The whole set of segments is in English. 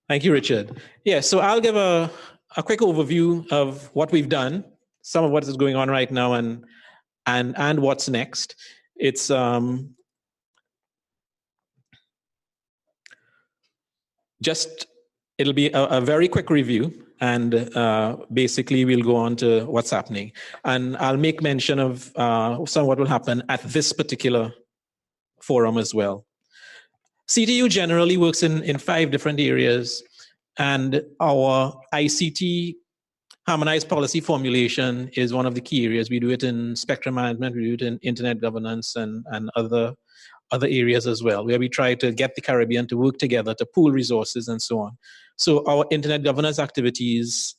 Thank you, Richard. Yeah, so I'll give a quick overview of what we've done, some of what is going on right now, and what's next. It's it'll be a very quick review, and basically we'll go on to what's happening. And I'll make mention of some of what will happen at this particular forum as well. CTU generally works in 5 different areas, and our ICT harmonized policy formulation is one of the key areas. We do it in spectrum management, we do it in internet governance, and other areas as well, where we try to get the Caribbean to work together to pool resources and so on. So our internet governance activities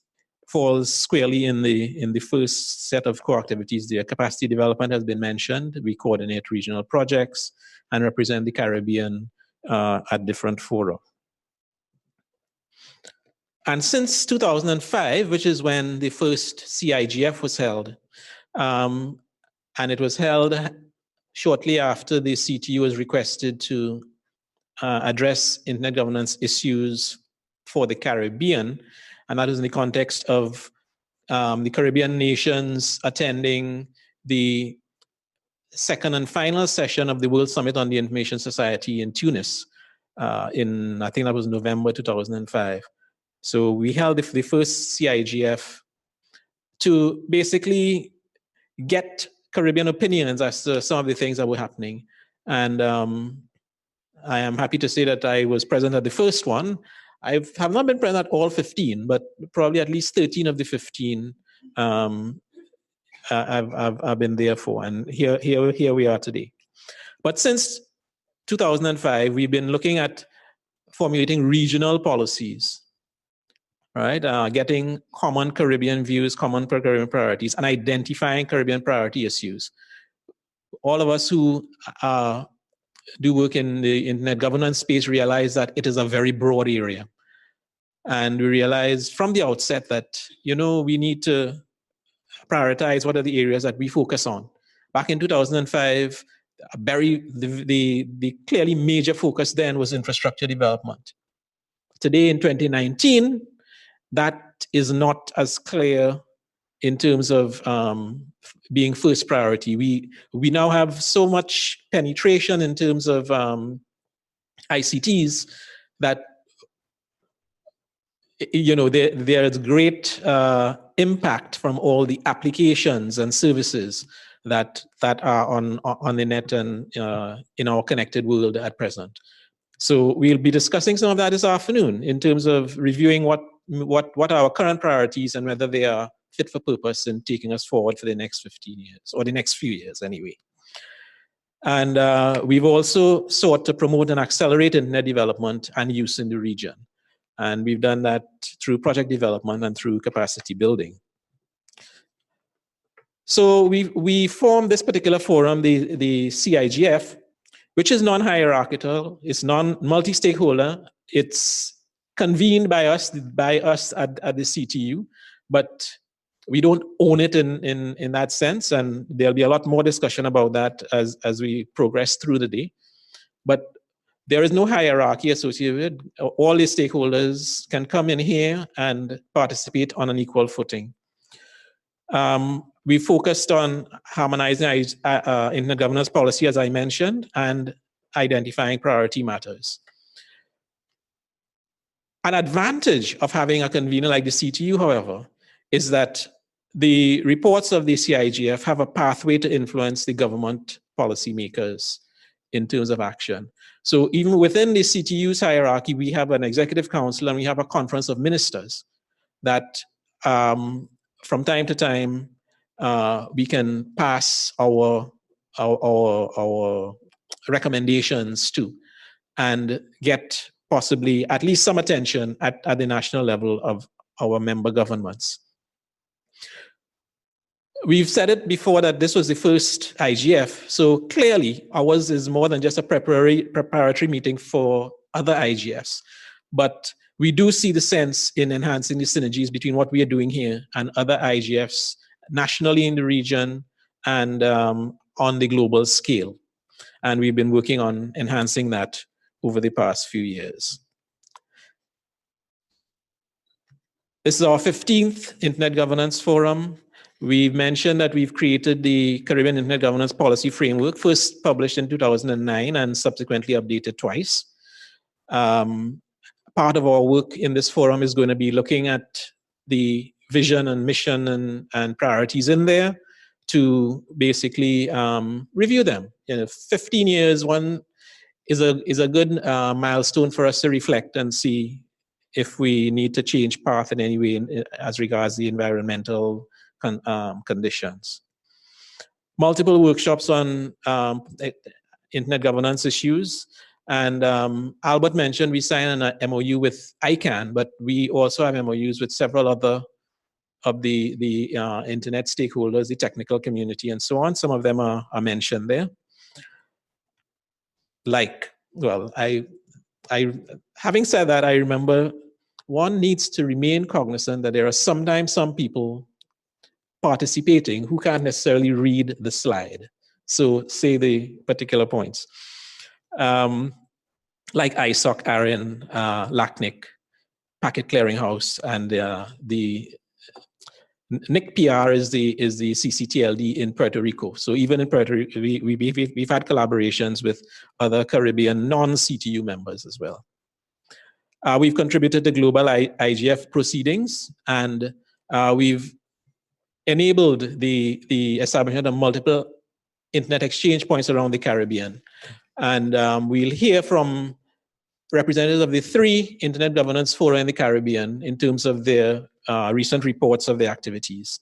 falls squarely in the first set of core activities there. Capacity development has been mentioned. We coordinate regional projects and represent the Caribbean at different fora. And since 2005, which is when the first CIGF was held, and it was held shortly after the CTU was requested to address internet governance issues for the Caribbean, and that is in the context of the Caribbean nations attending the second and final session of the World Summit on the Information Society in Tunis in, I think that was November 2005. So we held the first CIGF to basically get Caribbean opinions as to some of the things that were happening. And I am happy to say that I was present at the first one. I have not been present at all 15, but probably at least 13 of the 15 I've been there for. And here we are today. But since 2005, we've been looking at formulating regional policies, right? Getting common Caribbean views, common Caribbean priorities, and identifying Caribbean priority issues. All of us who do work in the internet governance space realize that it is a very broad area. And we realized from the outset that, we need to prioritize what are the areas that we focus on. Back in 2005, the clearly major focus then was infrastructure development. Today in 2019, that is not as clear in terms of being first priority. We now have so much penetration in terms of ICTs that there is great impact from all the applications and services that are on the net and in our connected world at present. So we'll be discussing some of that this afternoon in terms of reviewing what are our current priorities and whether they are fit for purpose in taking us forward for the next 15 years, or the next few years anyway. And we've also sought to promote and accelerate internet development and use in the region. And we've done that through project development and through capacity building. So we formed this particular forum, the CIGF, which is non-hierarchical, it's multi-stakeholder, it's convened by us at the CTU, but we don't own it in that sense, and there'll be a lot more discussion about that as we progress through the day. But there is no hierarchy associated. All the stakeholders can come in here and participate on an equal footing. We focused on harmonizing internet governance policy, as I mentioned, and identifying priority matters. An advantage of having a convener like the CTU, however, is that the reports of the CIGF have a pathway to influence the government policymakers in terms of action. So even within the CTU's hierarchy, we have an executive council and we have a conference of ministers that from time to time, we can pass our recommendations to and get possibly at least some attention at the national level of our member governments. We've said it before that this was the first IGF, so clearly ours is more than just a preparatory meeting for other IGFs. But we do see the sense in enhancing the synergies between what we are doing here and other IGFs nationally in the region and on the global scale. And we've been working on enhancing that over the past few years. This is our 15th Internet Governance Forum. We've mentioned that we've created the Caribbean Internet Governance Policy Framework, first published in 2009 and subsequently updated twice. Part of our work in this forum is going to be looking at the vision and mission and priorities in there to basically review them. 15 years, one is a good milestone for us to reflect and see if we need to change path in any way as regards the environmental conditions. Multiple workshops on internet governance issues. And Albert mentioned we signed an MOU with ICANN, but we also have MOUs with several other of the internet stakeholders, the technical community, and so on. Some of them are mentioned there. Having said that, I remember one needs to remain cognizant that there are sometimes some people participating who can't necessarily read the slide. So say the particular points. Like ISOC, ARIN, LACNIC, Packet Clearinghouse, and the NIGPR is the CCTLD in Puerto Rico. So even in Puerto Rico, we've had collaborations with other Caribbean non-CTU members as well. We've contributed to global IGF proceedings, and we've enabled the establishment of multiple internet exchange points around the Caribbean. And we'll hear from representatives of the 3 Internet Governance Fora in the Caribbean in terms of their recent reports of their activities.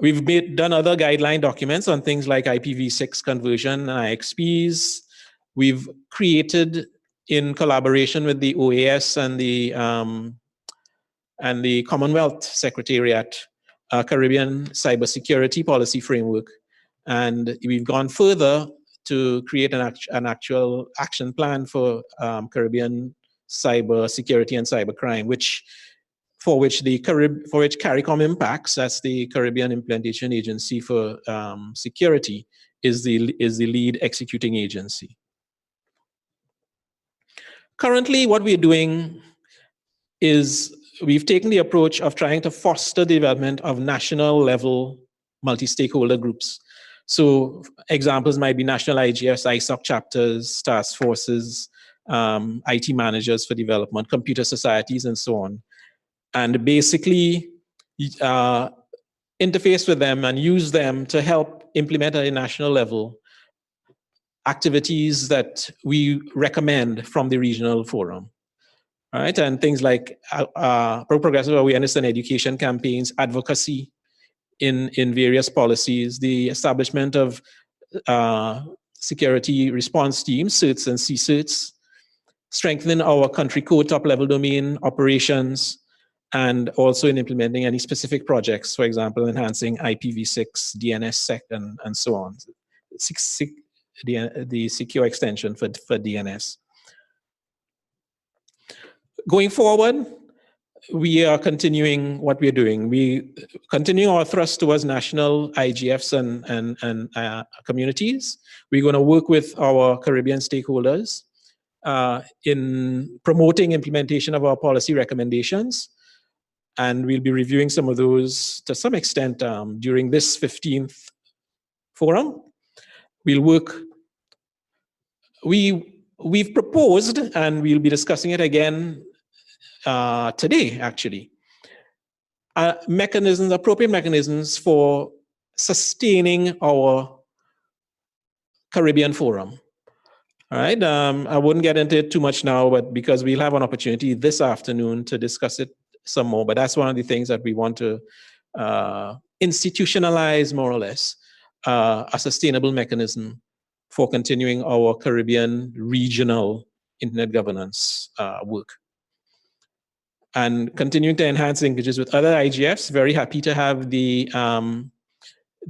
We've done other guideline documents on things like IPv6 conversion and IXPs. We've created, in collaboration with the OAS and the Commonwealth Secretariat, a Caribbean cybersecurity policy framework. And we've gone further to create an actual action plan for Caribbean cyber security and cybercrime, for which CARICOM Impacts, that's the Caribbean Implementation Agency for Security, is the lead executing agency. Currently, what we're doing is we've taken the approach of trying to foster the development of national level multi-stakeholder groups. So examples might be national IGFs, ISOC chapters, task forces, IT managers for development, computer societies, and so on. And basically interface with them and use them to help implement at a national level activities that we recommend from the regional forum. All right, and things like progressive awareness and education campaigns, advocacy in various policies, the establishment of security response teams, CERTs and CSERTs, strengthening our country code top-level domain operations, and also in implementing any specific projects, for example, enhancing IPv6, DNSSEC, and so on. The secure extension for DNS. Going forward, we are continuing what we're doing. We continue our thrust towards national IGFs and communities. We're going to work with our Caribbean stakeholders in promoting implementation of our policy recommendations. And we'll be reviewing some of those to some extent during this 15th forum. We'll work. We've proposed, and we'll be discussing it again today, actually, appropriate mechanisms for sustaining our Caribbean forum. All right, I wouldn't get into it too much now, but because we'll have an opportunity this afternoon to discuss it some more, but that's one of the things that we want to institutionalize, more or less, a sustainable mechanism for continuing our Caribbean regional internet governance work. And continuing to enhance linkages with other IGFs. Very happy to have the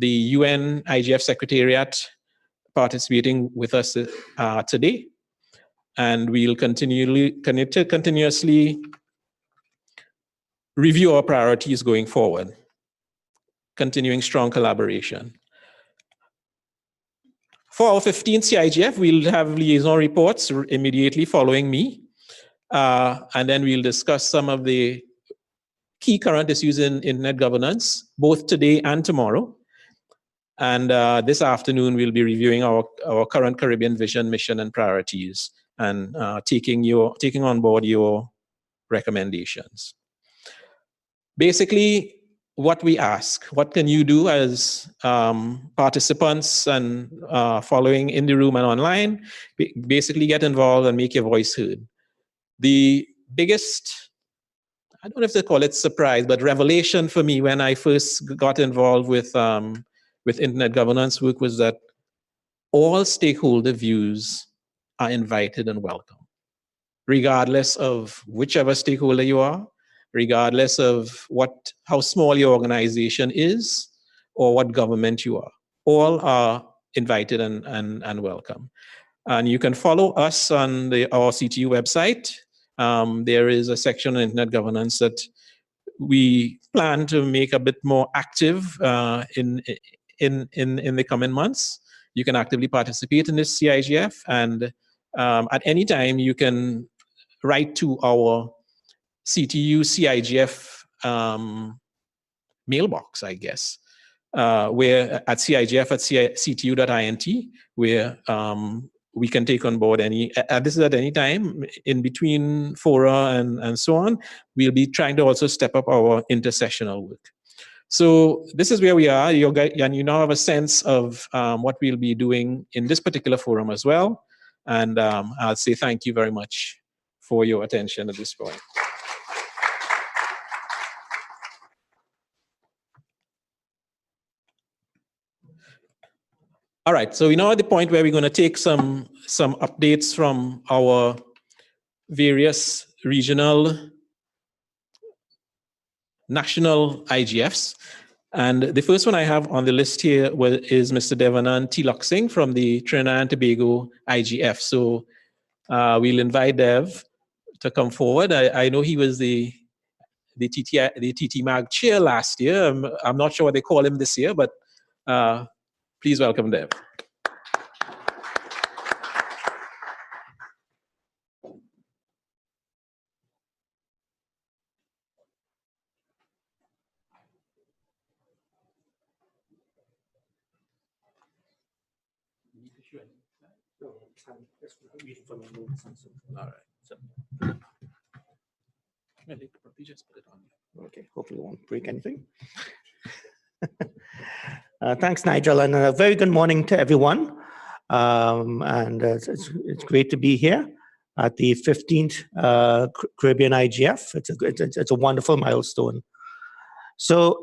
UN IGF Secretariat participating with us today. And we'll continuously review our priorities going forward, continuing strong collaboration. For our 15th CIGF, we'll have liaison reports immediately following me. And then we'll discuss some of the key current issues in internet governance, both today and tomorrow. And this afternoon, we'll be reviewing our current Caribbean vision, mission, and priorities, and taking on board your recommendations. Basically, what we ask, what can you do as participants and following in the room and online? Basically get involved and make your voice heard. The biggest, I don't know if they call it surprise, but revelation for me when I first got involved with internet governance work was that all stakeholder views are invited and welcome, regardless of whichever stakeholder you are, regardless of how small your organization is or what government you are. All are invited and welcome. And you can follow us on our CTU website. There is a section on internet governance that we plan to make a bit more active in the coming months. You can actively participate in this CIGF, and at any time you can write to our CTU CIGF mailbox, I guess, where at CIGF@ctu.int, where we can take on board any, this is at any time in between fora and so on. We'll be trying to also step up our intersessional work. So this is where we are, and you now have a sense of what we'll be doing in this particular forum as well. And I'll say thank you very much for your attention at this point. All right, so we're now at the point where we're going to take some updates from our various regional, national IGFs. And the first one I have on the list here is Mr. Anand Teelucksingh from the Trinidad and Tobago IGF. So we'll invite Dev to come forward. I know he was the TTMAG chair last year. I'm not sure what they call him this year, but please welcome Dev. All right. So, just put it on. Okay, hopefully it won't break anything. Thanks, Nigel, and a very good morning to everyone. It's great to be here at the 15th Caribbean IGF. It's a wonderful milestone. So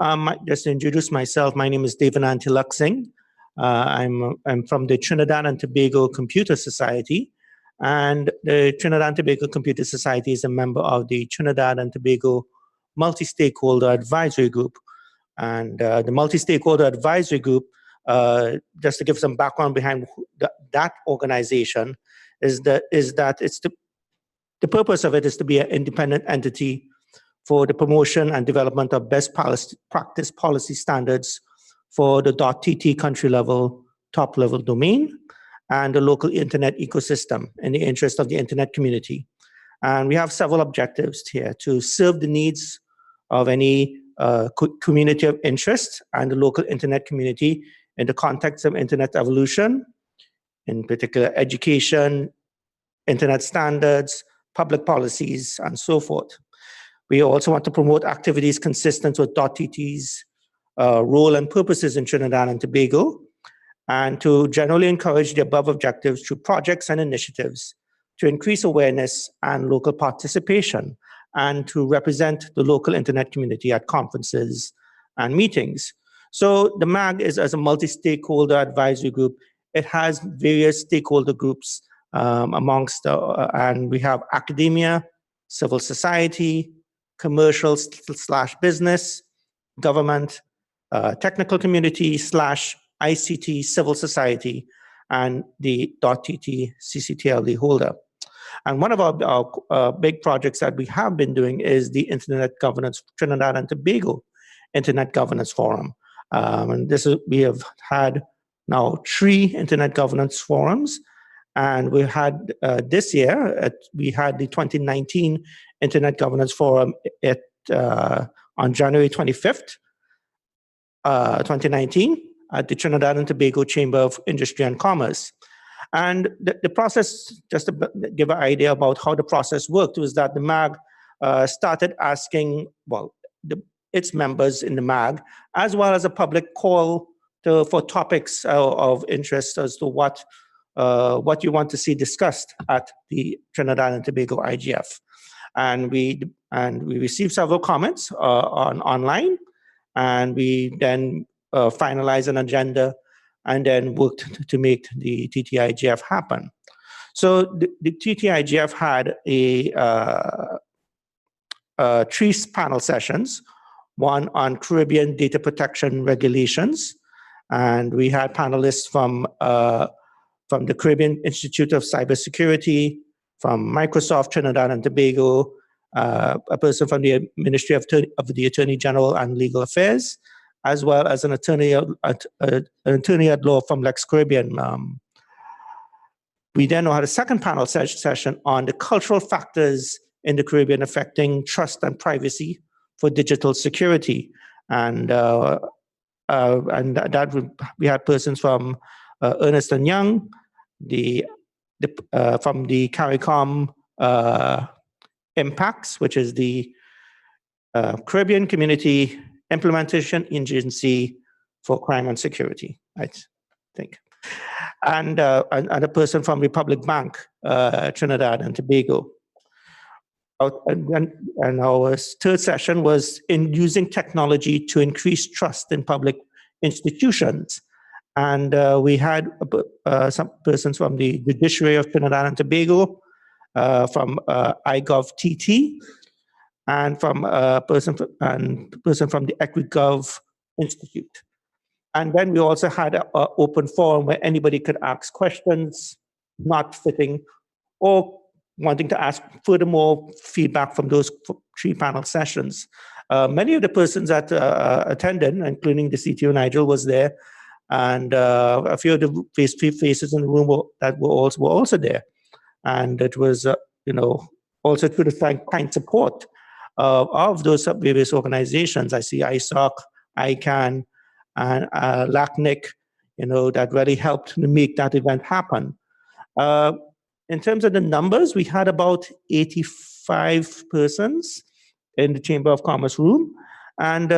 just to introduce myself, my name is Anand Teelucksingh. I'm from the Trinidad and Tobago Computer Society, and the Trinidad and Tobago Computer Society is a member of the Trinidad and Tobago Multi-Stakeholder Advisory Group. And the Multi-Stakeholder Advisory Group, just to give some background behind that organization, is that it's the purpose of it is to be an independent entity for the promotion and development of best practice policy standards for the .tt country level, top level domain, and the local internet ecosystem in the interest of the internet community. And we have several objectives here: to serve the needs of any community of interest and the local internet community in the context of internet evolution, in particular education, internet standards, public policies, and so forth. We also want to promote activities consistent with .tt's role and purposes in Trinidad and Tobago, and to generally encourage the above objectives through projects and initiatives to increase awareness and local participation, and to represent the local internet community at conferences and meetings. So the MAG is as a multi-stakeholder advisory group. It has various stakeholder groups and we have academia, civil society, commercial / business, government, technical community / ICT, civil society, and the .tt CCTLD holder. And one of our big projects that we have been doing is the Internet Governance Trinidad and Tobago Internet Governance Forum. And we have had now 3 Internet Governance Forums. And we had this year, we had the 2019 Internet Governance Forum at on January 25th, 2019, at the Trinidad and Tobago Chamber of Industry and Commerce. And the process, just to give an idea about how the process worked, was that the MAG started asking, well, its members in the MAG, as well as a public call for topics of interest as to what you want to see discussed at the Trinidad and Tobago IGF. And we received several comments online, and we then finalized an agenda and then worked to make the TTIGF happen. So the TTIGF had three panel sessions, one on Caribbean data protection regulations, and we had panelists from the Caribbean Institute of Cybersecurity, from Microsoft Trinidad and Tobago, a person from the Ministry of the Attorney General and Legal Affairs, as well as an attorney at law from Lex Caribbean. We then had a second panel session on the cultural factors in the Caribbean affecting trust and privacy for digital security, and that we had persons from Ernst & Young, from the CARICOM Impacts, which is the Caribbean Community Implementation Agency for Crime and Security, I think, and a person from Republic Bank, Trinidad and Tobago. And our third session was in using technology to increase trust in public institutions. And we had some persons from the Judiciary of Trinidad and Tobago, from IGov TT, and from a person from the EquiGov Institute. And then we also had an open forum where anybody could ask questions not fitting or wanting to ask furthermore feedback from those three panel sessions. Many of the persons that attended, including the CTO Nigel, was there, and a few of the faces in the room were also there. And it was, also through the kind support of those various organizations. I see ISOC, ICANN, and LACNIC, that really helped to make that event happen. In terms of the numbers, we had about 85 persons in the Chamber of Commerce room, and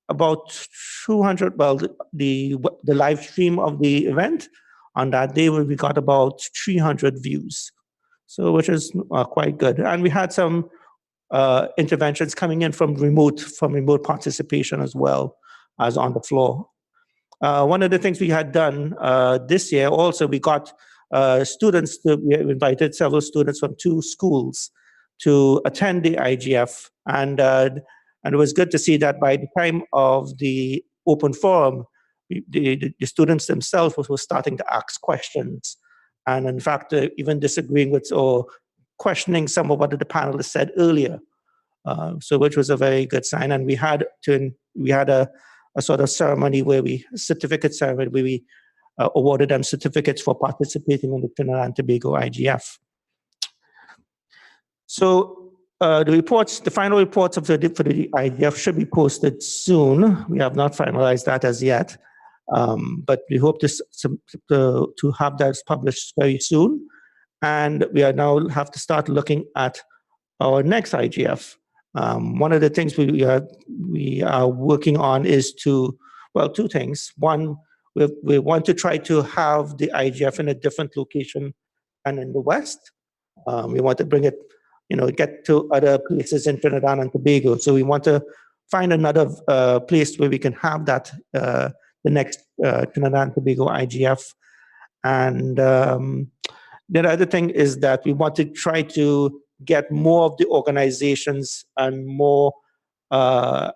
about 200, well, the live stream of the event on that day, we got about 300 views, so which is quite good. And we had some interventions coming in from remote participation as well as on the floor. One of the things we had done this year also, we got students, we invited several students from 2 schools to attend the IGF, and it was good to see that by the time of the open forum, the students themselves were starting to ask questions, and in fact, even disagreeing with or questioning some of what the panelists said earlier. So, which was a very good sign. And we had a sort of ceremony certificate ceremony where we awarded them certificates for participating in the Trinidad and Tobago IGF. So the final reports for the IGF should be posted soon. We have not finalized that as yet, but we hope to have that published very soon. And we now have to start looking at our next IGF. One of the things we are working on is 2 things. One, we want to try to have the IGF in a different location and in the West. We want to bring it, get to other places in Trinidad and Tobago. So we want to find another place where we can have that, the next Trinidad and Tobago IGF. And the other thing is that we want to try to get more of the organizations and more not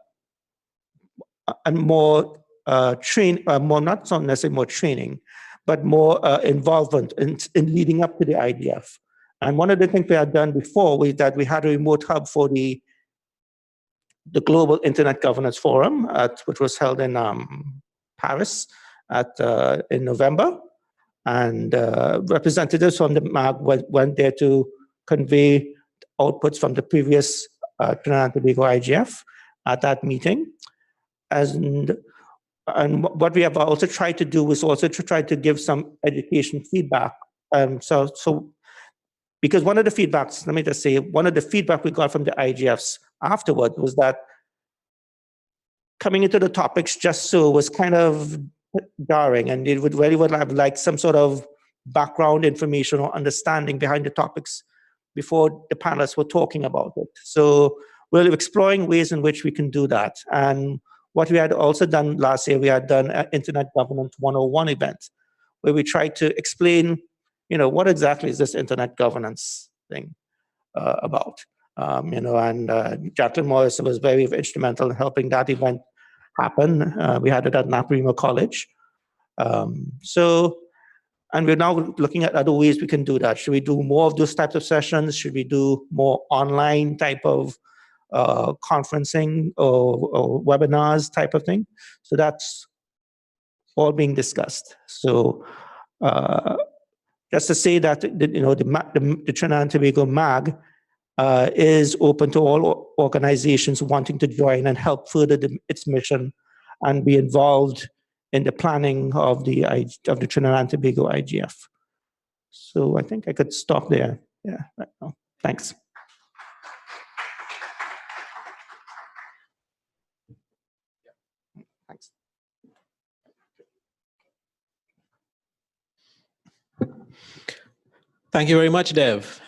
so necessarily more training, but more involvement in leading up to the IGF. And one of the things we had done before was that we had a remote hub for the Global Internet Governance Forum, which was held in Paris in November. And representatives from the MAG went there to convey outputs from the previous Trinidad and Tobago IGF. at that meeting. And what we have also tried to do is also to try to give some education feedback. So because one of the feedbacks, let me just say, one of the feedback we got from the IGFs afterward was that coming into the topics just so was kind of jarring, and it would have like some sort of background information or understanding behind the topics before the panelists were talking about it. So we're exploring ways in which we can do that. And what we had also done last year, we had done an Internet Governance 101 event where we tried to explain, what exactly is this Internet governance thing about? And Jacqueline Morris was very instrumental in helping that event happen. We had it at Naparima College. And we're now looking at other ways we can do that. Should we do more of those types of sessions? Should we do more online type of conferencing or webinars type of thing? So that's all being discussed. So just to say that the Trinidad and Tobago MAG is open to all organizations wanting to join and help further its mission and be involved in the planning of the Trinidad and Tobago IGF. So I think I could stop there. Yeah, right now. Thanks. Thanks. Thank you very much, Dev.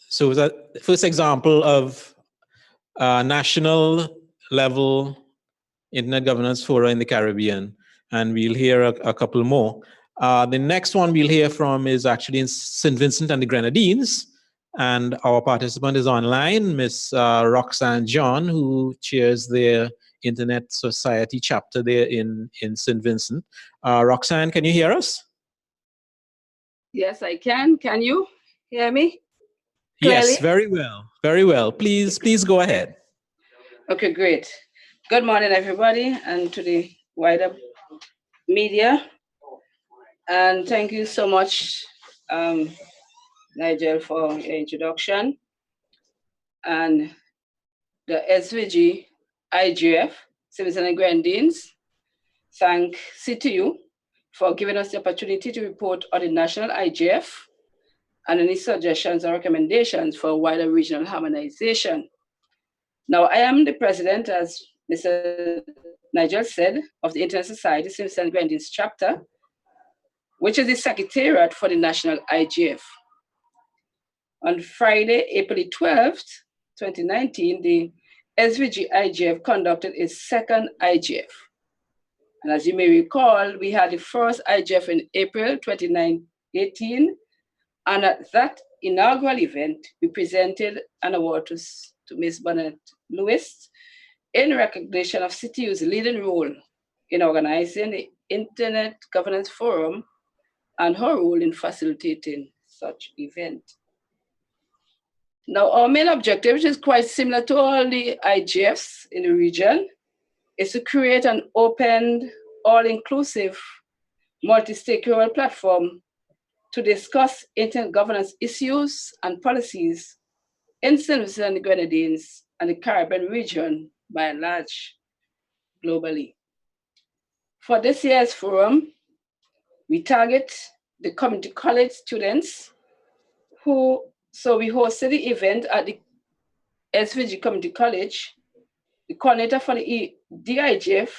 So that first example of national level Internet Governance Fora in the Caribbean, and we'll hear a couple more. The next one we'll hear from is actually in St. Vincent and the Grenadines, and our participant is online, Miss Roxanne John, who chairs their Internet Society chapter there in St. Vincent. Roxanne, can you hear us? Yes, I can. Can you hear me clearly? Yes, very well. Very well. Please go ahead. Okay, great. Good morning, everybody, and to the wider media. And thank you so much, Nigel, for your introduction. And the SVG IGF, St. Vincent and Grenadines, thank CTU for giving us the opportunity to report on the national IGF and any suggestions or recommendations for wider regional harmonization. Now, I am the president, as Mr. Nigel said, of the International Society St. Vincent and Grenadines chapter, which is the Secretariat for the National IGF. On Friday, April 12th, 2019, the SVG IGF conducted its second IGF. And as you may recall, we had the first IGF in April 2018, and at that inaugural event, we presented an award to Ms. Bernadette Lewis in recognition of CTU's leading role in organizing the Internet Governance Forum and her role in facilitating such event. Now, our main objective, which is quite similar to all the IGFs in the region, is to create an open, all-inclusive, multi-stakeholder platform to discuss internet governance issues and policies in St. Vincent and the Grenadines and the Caribbean region by and large, globally. For this year's forum, we target the community college students so we hosted the event at the SVG Community College. The coordinator for the DIGF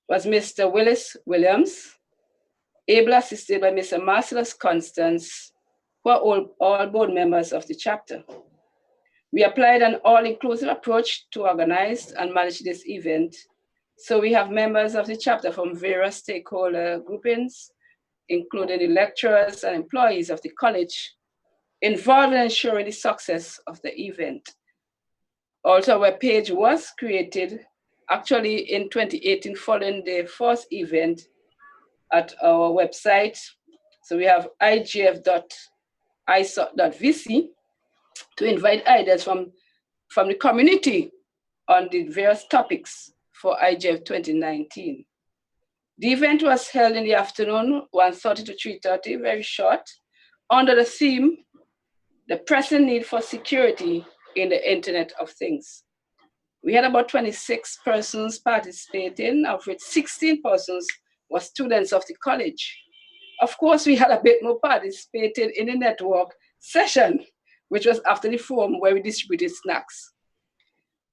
was Mr. Willis Williams, able assisted by Mr. Marcellus Constance, who are all board members of the chapter. We applied an all-inclusive approach to organize and manage this event. So we have members of the chapter from various stakeholder groupings, including the lecturers and employees of the college, involved in ensuring the success of the event. Also, a webpage was created actually in 2018 following the first event at our website. So we have igf.isoc.vc to invite ideas from the community on the various topics for IGF 2019. The event was held in the afternoon, 1:30 to 3:30, very short, under the theme, the pressing need for security in the Internet of Things. We had about 26 persons participating, of which 16 persons were students of the college. Of course, we had a bit more participating in the network session, which was after the forum where we distributed snacks.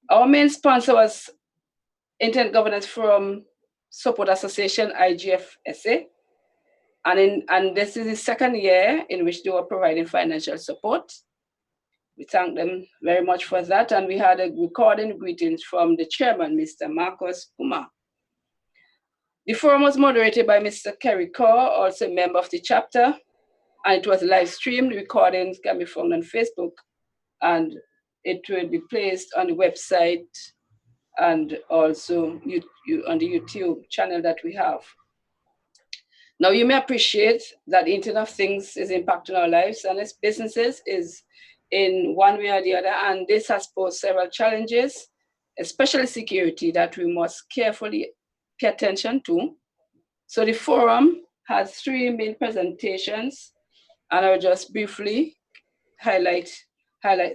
Our main sponsor was Internet Governance Forum Support Association, IGF SA. And this is the second year in which they were providing financial support. We thank them very much for that. And we had a recording greetings from the chairman, Mr. Marcus Kumar. The forum was moderated by Mr. Kerry Kaur, also a member of the chapter, and it was live streamed. The recordings can be found on Facebook, and it will be placed on the website and also on the YouTube channel that we have. Now, you may appreciate that the Internet of Things is impacting our lives and its businesses is in one way or the other, and this has posed several challenges, especially security, that we must carefully pay attention to. So the forum has 3 main presentations, and I'll just briefly highlight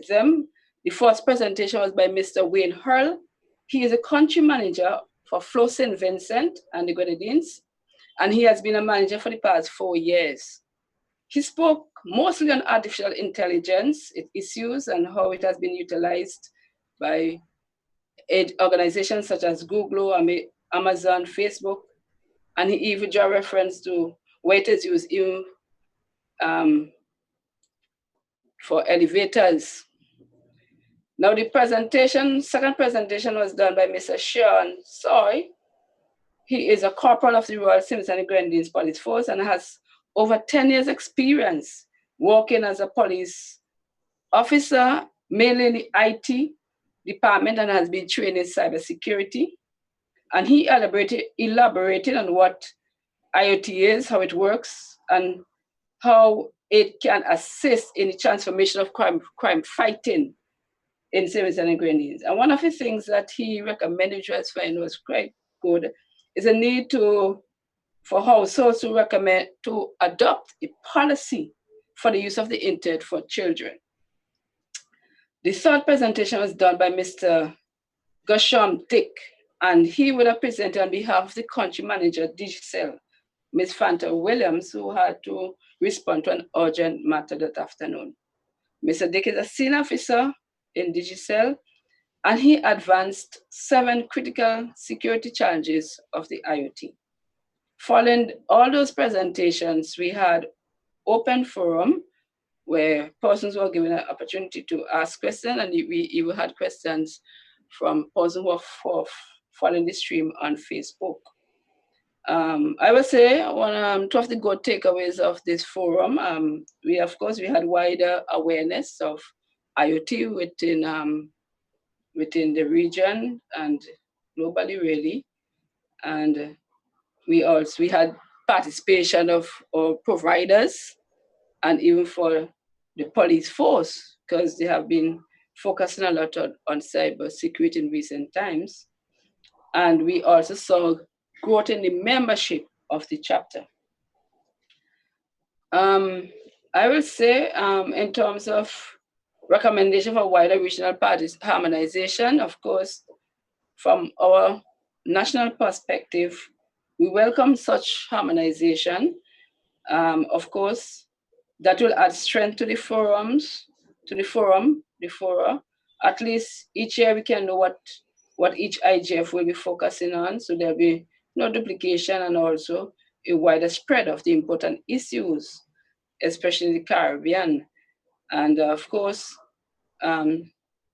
them. The first presentation was by Mr. Wayne Hurl. He is a country manager for Flow St. Vincent and the Grenadines, and he has been a manager for the past 4 years. He spoke mostly on artificial intelligence, its issues, and how it has been utilized by organizations such as Google, Amazon, Facebook, and he even drew reference to where it is used even for elevators. Now the second presentation was done by Mr. Sean Soy. He is a corporal of the Royal Simpson and Grenadines Police Force and has over 10 years experience working as a police officer, mainly in the IT department, and has been trained in cybersecurity. And he elaborated on what IoT is, how it works, and how it can assist in the transformation of crime fighting in St. Vincent and Grenadines. And one of the things that he recommended, which I find was quite good, is a need for households to adopt a policy for the use of the internet for children. The third presentation was done by Mr. Gusham Dick, and he would have presented on behalf of the country manager, Digicel, Ms. Fanta Williams, who had to respond to an urgent matter that afternoon. Mr. Dick is a senior officer in Digicel, and he advanced 7 critical security challenges of the IoT. Following all those presentations, we had open forum where persons were given an opportunity to ask questions, and we even had questions from persons who were following the stream on Facebook. I would say two of the good takeaways of this forum, we had wider awareness of IoT within the region and globally, really. And we had participation of our providers and even for the police force, because they have been focusing a lot on cyber security in recent times. And we also saw growth in the membership of the chapter. I will say in terms of recommendation for wider regional parties harmonization, of course, from our national perspective, we welcome such harmonization. Of course, that will add strength to the forums, the fora. At least each year we can know what each IGF will be focusing on, so there'll be no duplication and also a wider spread of the important issues, especially in the Caribbean. And of course, the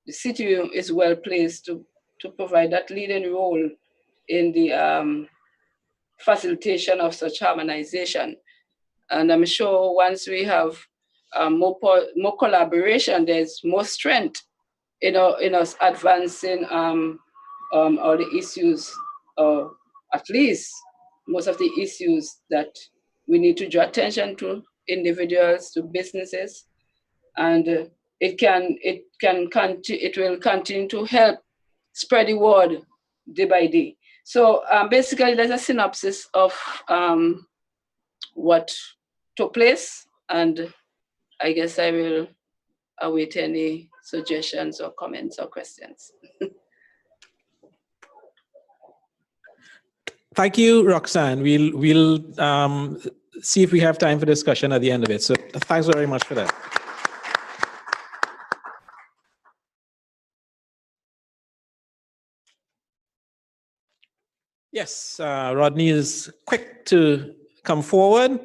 city is well placed to provide that leading role in the facilitation of such harmonization. And I'm sure once we have more collaboration, there's more strength in us advancing all the issues, or at least most of the issues that we need to draw attention to, individuals, to businesses, and it will continue to help spread the word day by day. So basically, there's a synopsis of what took place, and I guess I will await any suggestions or comments or questions. Thank you, Roxanne. We'll see if we have time for discussion at the end of it. So thanks very much for that. Yes, Rodney is quick to come forward.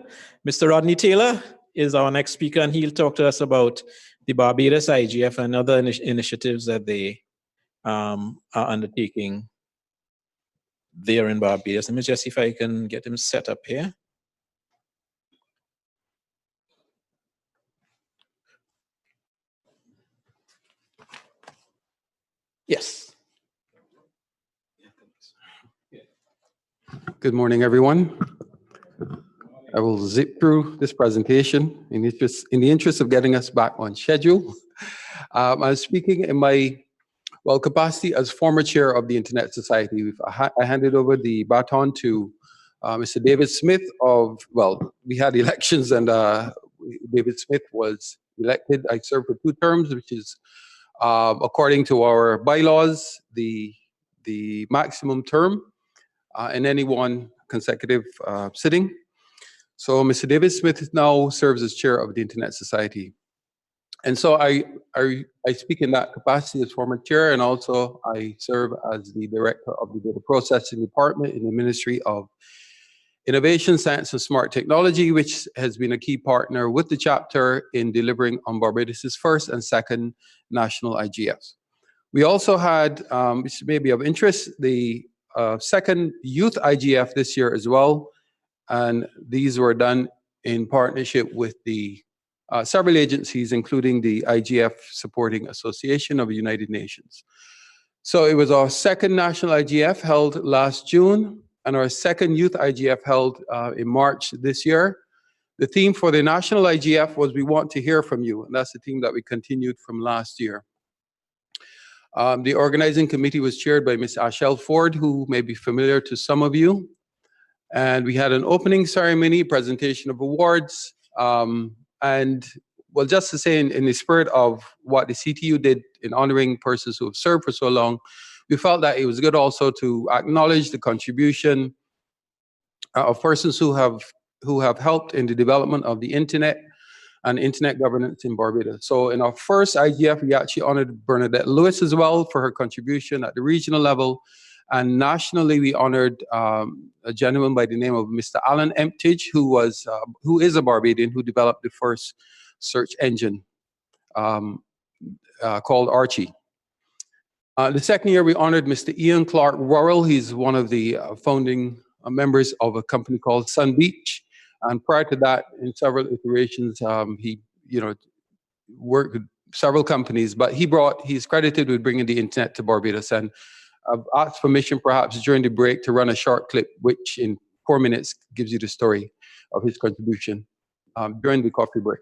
Mr. Rodney Taylor is our next speaker, and he'll talk to us about the Barbados IGF and other initiatives that they are undertaking there in Barbados. Let me just see if I can get him set up here. Yes. Good morning, everyone. I will zip through this presentation in the interest of getting us back on schedule. I'm speaking in my capacity as former chair of the Internet Society. I handed over the baton to Mr. David Smith we had elections and David Smith was elected. I served for 2 terms, which is according to our bylaws, the maximum term in any one consecutive sitting. So Mr. David Smith now serves as chair of the Internet Society. And so I speak in that capacity as former chair, and also I serve as the director of the data processing department in the Ministry of Innovation, Science and Smart Technology, which has been a key partner with the chapter in delivering on Barbados' first and second national IGFs. We also had, which may be of interest, the second youth IGF this year as well. And these were done in partnership with the several agencies, including the IGF Supporting Association of the United Nations. So it was our second national IGF held last June, and our second youth IGF held in March this year. The theme for the national IGF was "We want to hear from you," and that's the theme that we continued from last year. The organizing committee was chaired by Ms. Ashell Ford, who may be familiar to some of you. And we had an opening ceremony, presentation of awards, and well, just to say in the spirit of what the CTU did in honoring persons who have served for so long, we felt that it was good also to acknowledge the contribution of persons who have helped in the development of the internet and internet governance in Barbados. So in our first IGF, we actually honored Bernadette Lewis as well for her contribution at the regional level. And nationally, we honored a gentleman by the name of Mr. Alan Emptage, who is a Barbadian who developed the first search engine called Archie. The second year, we honored Mr. Ian Clark Worrell. He's one of the founding members of a company called Sun Beach. And prior to that, in several iterations, he worked with several companies, but he's credited with bringing the internet to Barbados. And I've asked permission perhaps during the break to run a short clip, which in 4 minutes gives you the story of his contribution during the coffee break.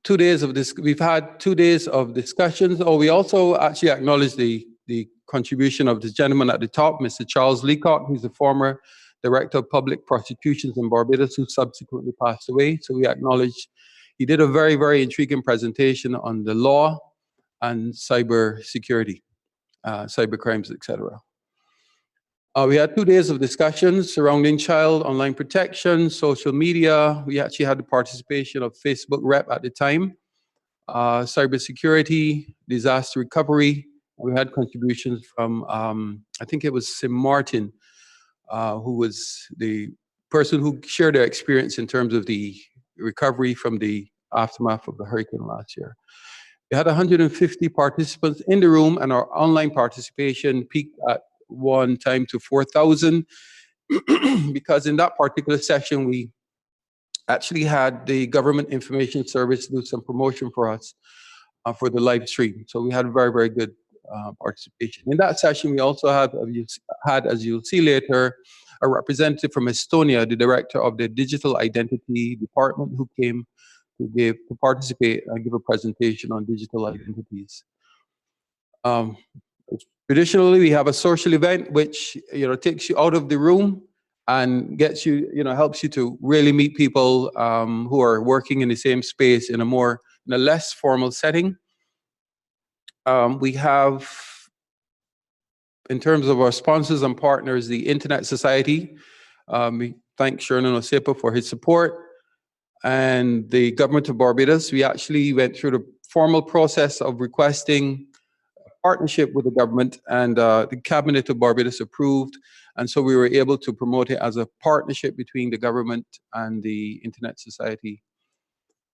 2 days of this, we've had 2 days of discussions. We also actually acknowledge the contribution of the gentleman at the top, Mr. Charles Leacock, who's the former Director of Public Prosecutions in Barbados, who subsequently passed away. So we acknowledge he did a very, very intriguing presentation on the law and cyber security, cyber crimes, etc. We had 2 days of discussions surrounding child online protection, social media. We actually had the participation of Facebook rep at the time, cyber security, disaster recovery. We had contributions from, I think it was Sim Martin, who was the person who shared their experience in terms of the recovery from the aftermath of the hurricane last year. We had 150 participants in the room, and our online participation peaked at one time to 4,000 because in that particular session, we actually had the Government Information Service do some promotion for us for the live stream. So we had very, very good participation. In that session, we also had, as you'll see later, a representative from Estonia, the director of the Digital Identity Department, who came to participate and give a presentation on digital identities. Traditionally, we have a social event which takes you out of the room and gets you, helps you to really meet people who are working in the same space in a less formal setting. We have in terms of our sponsors and partners, the Internet Society, we thank Sherman Osepa for his support, and the government of Barbados. We actually went through the formal process of requesting a partnership with the government, and the cabinet of Barbados approved, and so we were able to promote it as a partnership between the government and the Internet Society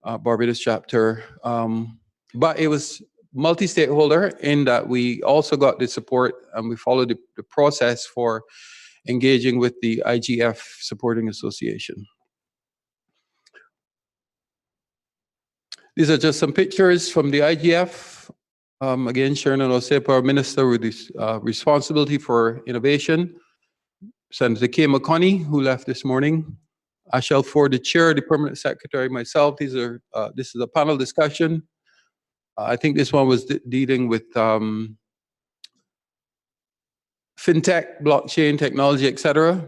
Barbados chapter. But it was multi-stakeholder in that we also got the support and we followed the process for engaging with the IGF supporting association. These are just some pictures from the IGF. Again, Sharon Osepa, our minister with this responsibility for innovation. Senator Kay McConney, who left this morning. Ashel Ford, the chair, the permanent secretary, myself. This is a panel discussion. I think this one was dealing with fintech, blockchain technology, etc.,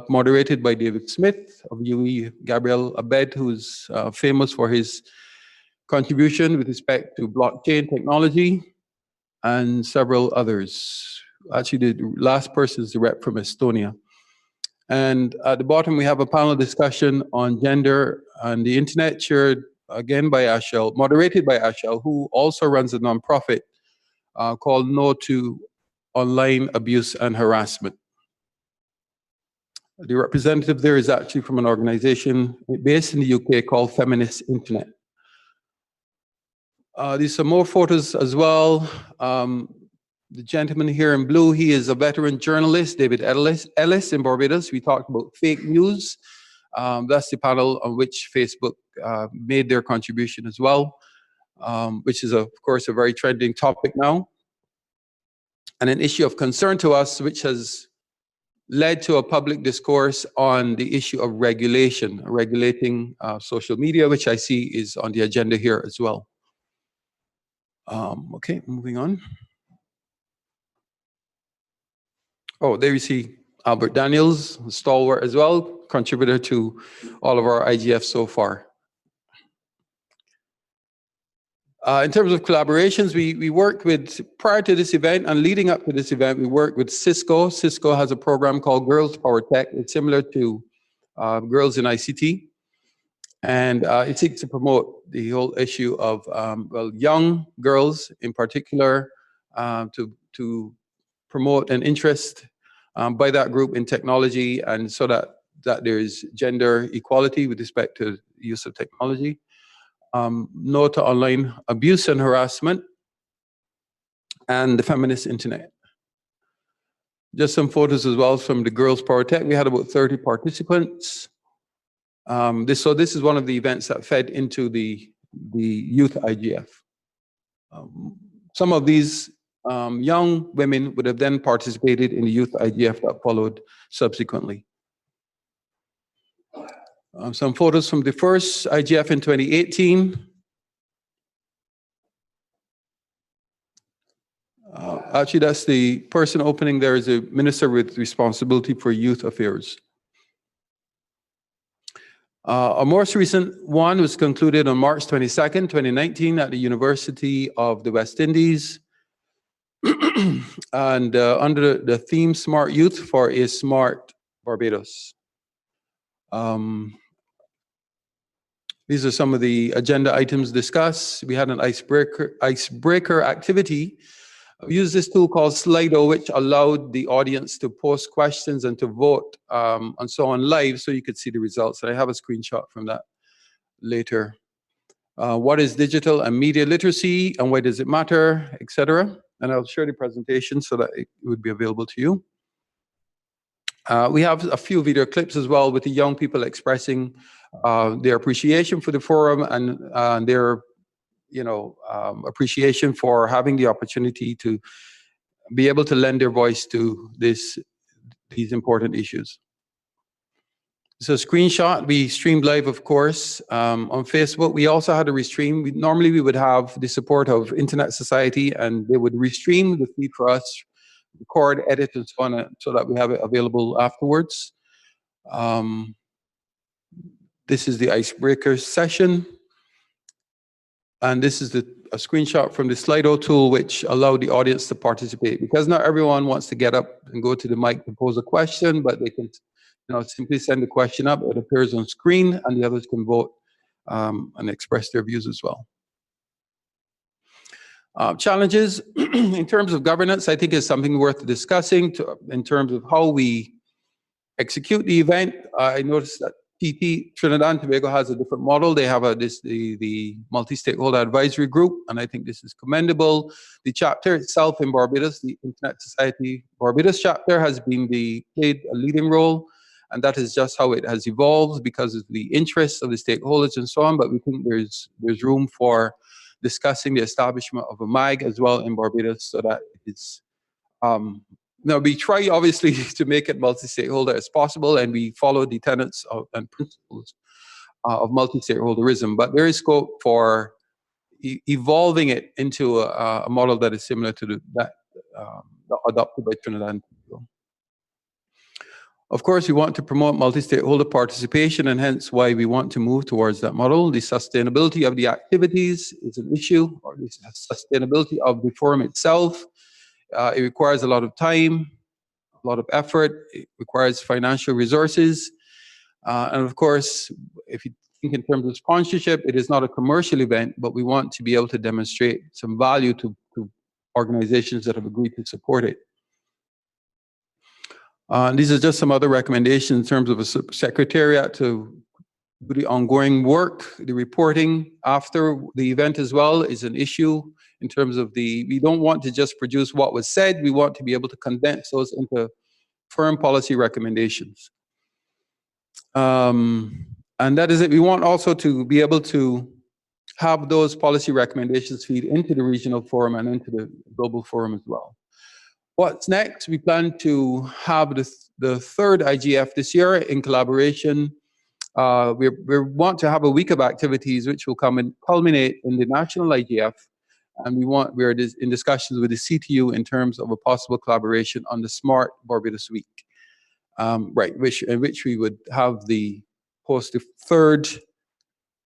moderated by David Smith of UE, Gabriel Abed, who's famous for his contribution with respect to blockchain technology, and several others. Actually, the last person is the rep from Estonia. And at the bottom, we have a panel discussion on gender and the internet, chaired again by Ashel, moderated by Ashel, who also runs a nonprofit called No to Online Abuse and Harassment. The representative there is actually from an organization based in the UK called Feminist Internet. These are more photos as well. The gentleman here in blue, he is a veteran journalist, David Ellis in Barbados. We talked about fake news. That's the panel on which Facebook made their contribution as well, which is, of course, a very trending topic now. And an issue of concern to us, which has led to a public discourse on the issue of regulation, regulating social media, which I see is on the agenda here as well. Okay, moving on. Oh, there you see Albert Daniels, stalwart as well, contributor to all of our IGF so far. In terms of collaborations, we worked with, prior to this event and leading up to this event, we worked with Cisco. Cisco has a program called Girls Power Tech. It's similar to Girls in ICT. And it seeks to promote the whole issue of well, young girls in particular, to promote an interest by that group in technology, and so that there is gender equality with respect to the use of technology. No to online abuse and harassment, and the feminist internet. Just some photos as well from the Girls Power Tech. We had about 30 participants. So this is one of the events that fed into the Youth IGF. Some of these young women would have then participated in the Youth IGF that followed subsequently. Some photos from the first IGF in 2018. Actually, that's the person opening there is a minister with responsibility for youth affairs. A most recent one was concluded on March 22nd, 2019 at the University of the West Indies. And under the theme Smart Youth for a Smart Barbados. These are some of the agenda items discussed. We had an icebreaker activity. We used this tool called Slido, which allowed the audience to post questions and to vote and so on live, so you could see the results. And I have a screenshot from that later. What is digital and media literacy, and why does it matter, etc. And I'll share the presentation so that it would be available to you. We have a few video clips as well with the young people expressing their appreciation for the forum and their appreciation for having the opportunity to be able to lend their voice to these important issues. So screenshot, we streamed live, of course, on Facebook. We also had a restream. Normally we would have the support of Internet Society, and they would restream the feed for us, record, edit, and so on, so that we have it available afterwards. This is the icebreaker session. And this is a screenshot from the Slido tool, which allowed the audience to participate. Because not everyone wants to get up and go to the mic to pose a question, but they can simply send the question up. It appears on screen, and the others can vote and express their views as well. Challenges in terms of governance, I think, is something worth discussing in terms of how we execute the event. I noticed that Trinidad and Tobago has a different model. They have the multi-stakeholder advisory group, and I think this is commendable. The chapter itself in Barbados, the Internet Society Barbados chapter, has played a leading role, and that is just how it has evolved because of the interests of the stakeholders and so on. But we think there's room for discussing the establishment of a MIG as well in Barbados, so that it's we try obviously to make it multi-stakeholder as possible, and we follow the tenets and principles of multi-stakeholderism. But there is scope for evolving it into a model that is similar to that adopted by Trinidad and Tobago. Of course, we want to promote multi-stakeholder participation, and hence why we want to move towards that model. The sustainability of the activities is an issue, or the sustainability of the forum itself. It requires a lot of time, a lot of effort. It requires financial resources. And of course, if you think in terms of sponsorship, it is not a commercial event, but we want to be able to demonstrate some value to organizations that have agreed to support it. These are just some other recommendations in terms of a secretariat to do the ongoing work. The reporting after the event as well is an issue in terms of we don't want to just produce what was said, we want to be able to condense those into firm policy recommendations. And that is it. We want also to be able to have those policy recommendations feed into the regional forum and into the global forum as well. What's next? We plan to have the third IGF this year in collaboration. We want to have a week of activities which will culminate in the national IGF, and we are in discussions with the CTU in terms of a possible collaboration on the Smart Barbados Week, in which we would have host the third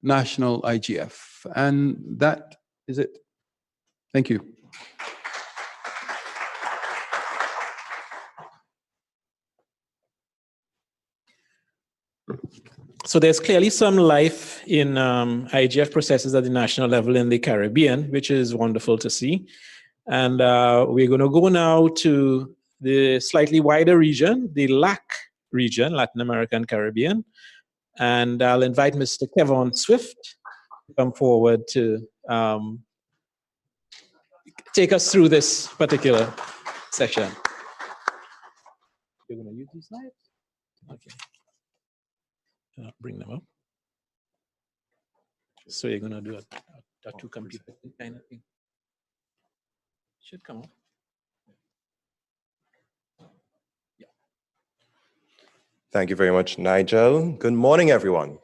national IGF, and that is it. Thank you. So there's clearly some life in IGF processes at the national level in the Caribbean, which is wonderful to see. And we're going to go now to the slightly wider region, the LAC region, Latin American Caribbean. And I'll invite Mr. Kevon Swift to come forward to take us through this particular session. You're going to use these slides? Okay. Bring them up. So you're going to do a two-computer kind of thing. Should come up. Yeah. Thank you very much, Nigel. Good morning, everyone.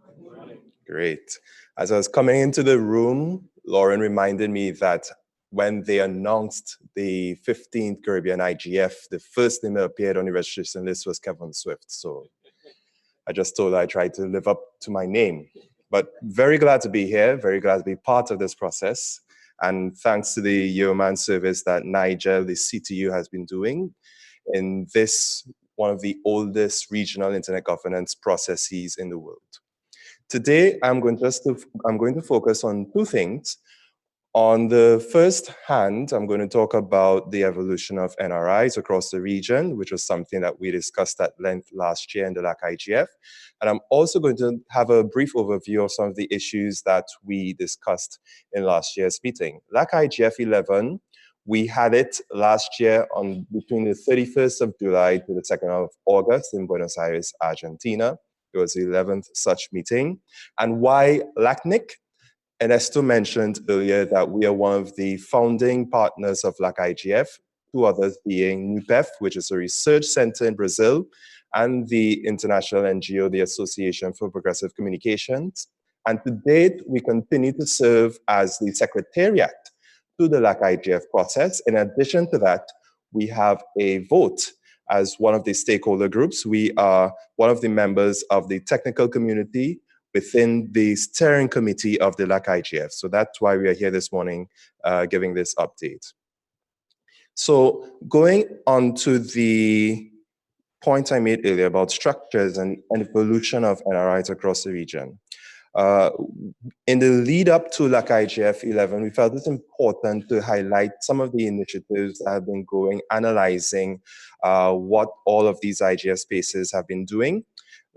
Good morning. Great. As I was coming into the room, Lauren reminded me that when they announced the 15th Caribbean IGF, the first name that appeared on the registration list was Kevon Swift. So I just told her I tried to live up to my name. But very glad to be here, very glad to be part of this process. And thanks to the yeoman service that Nigel, the CTU, has been doing in this, one of the oldest regional internet governance processes in the world. Today, I'm going to focus on two things. On the first hand, I'm going to talk about the evolution of NRIs across the region, which was something that we discussed at length last year in the LAC IGF. And I'm also going to have a brief overview of some of the issues that we discussed in last year's meeting. LAC IGF 11, we had it last year on between the 31st of July to the 2nd of August in Buenos Aires, Argentina. It was the 11th such meeting. And why LACNIC? Ernesto mentioned earlier that we are one of the founding partners of LAC IGF, two others being NIGFs, which is a research center in Brazil, and the international NGO, the Association for Progressive Communications. And to date, we continue to serve as the Secretariat to the LAC IGF process. In addition to that, we have a vote as one of the stakeholder groups. We are one of the members of the technical community, within the steering committee of the LAC-IGF. So that's why we are here this morning giving this update. So going on to the point I made earlier about structures and evolution of NRIs across the region. In the lead up to LAC-IGF 11, we felt it's important to highlight some of the initiatives that have been going, analyzing what all of these IGF spaces have been doing.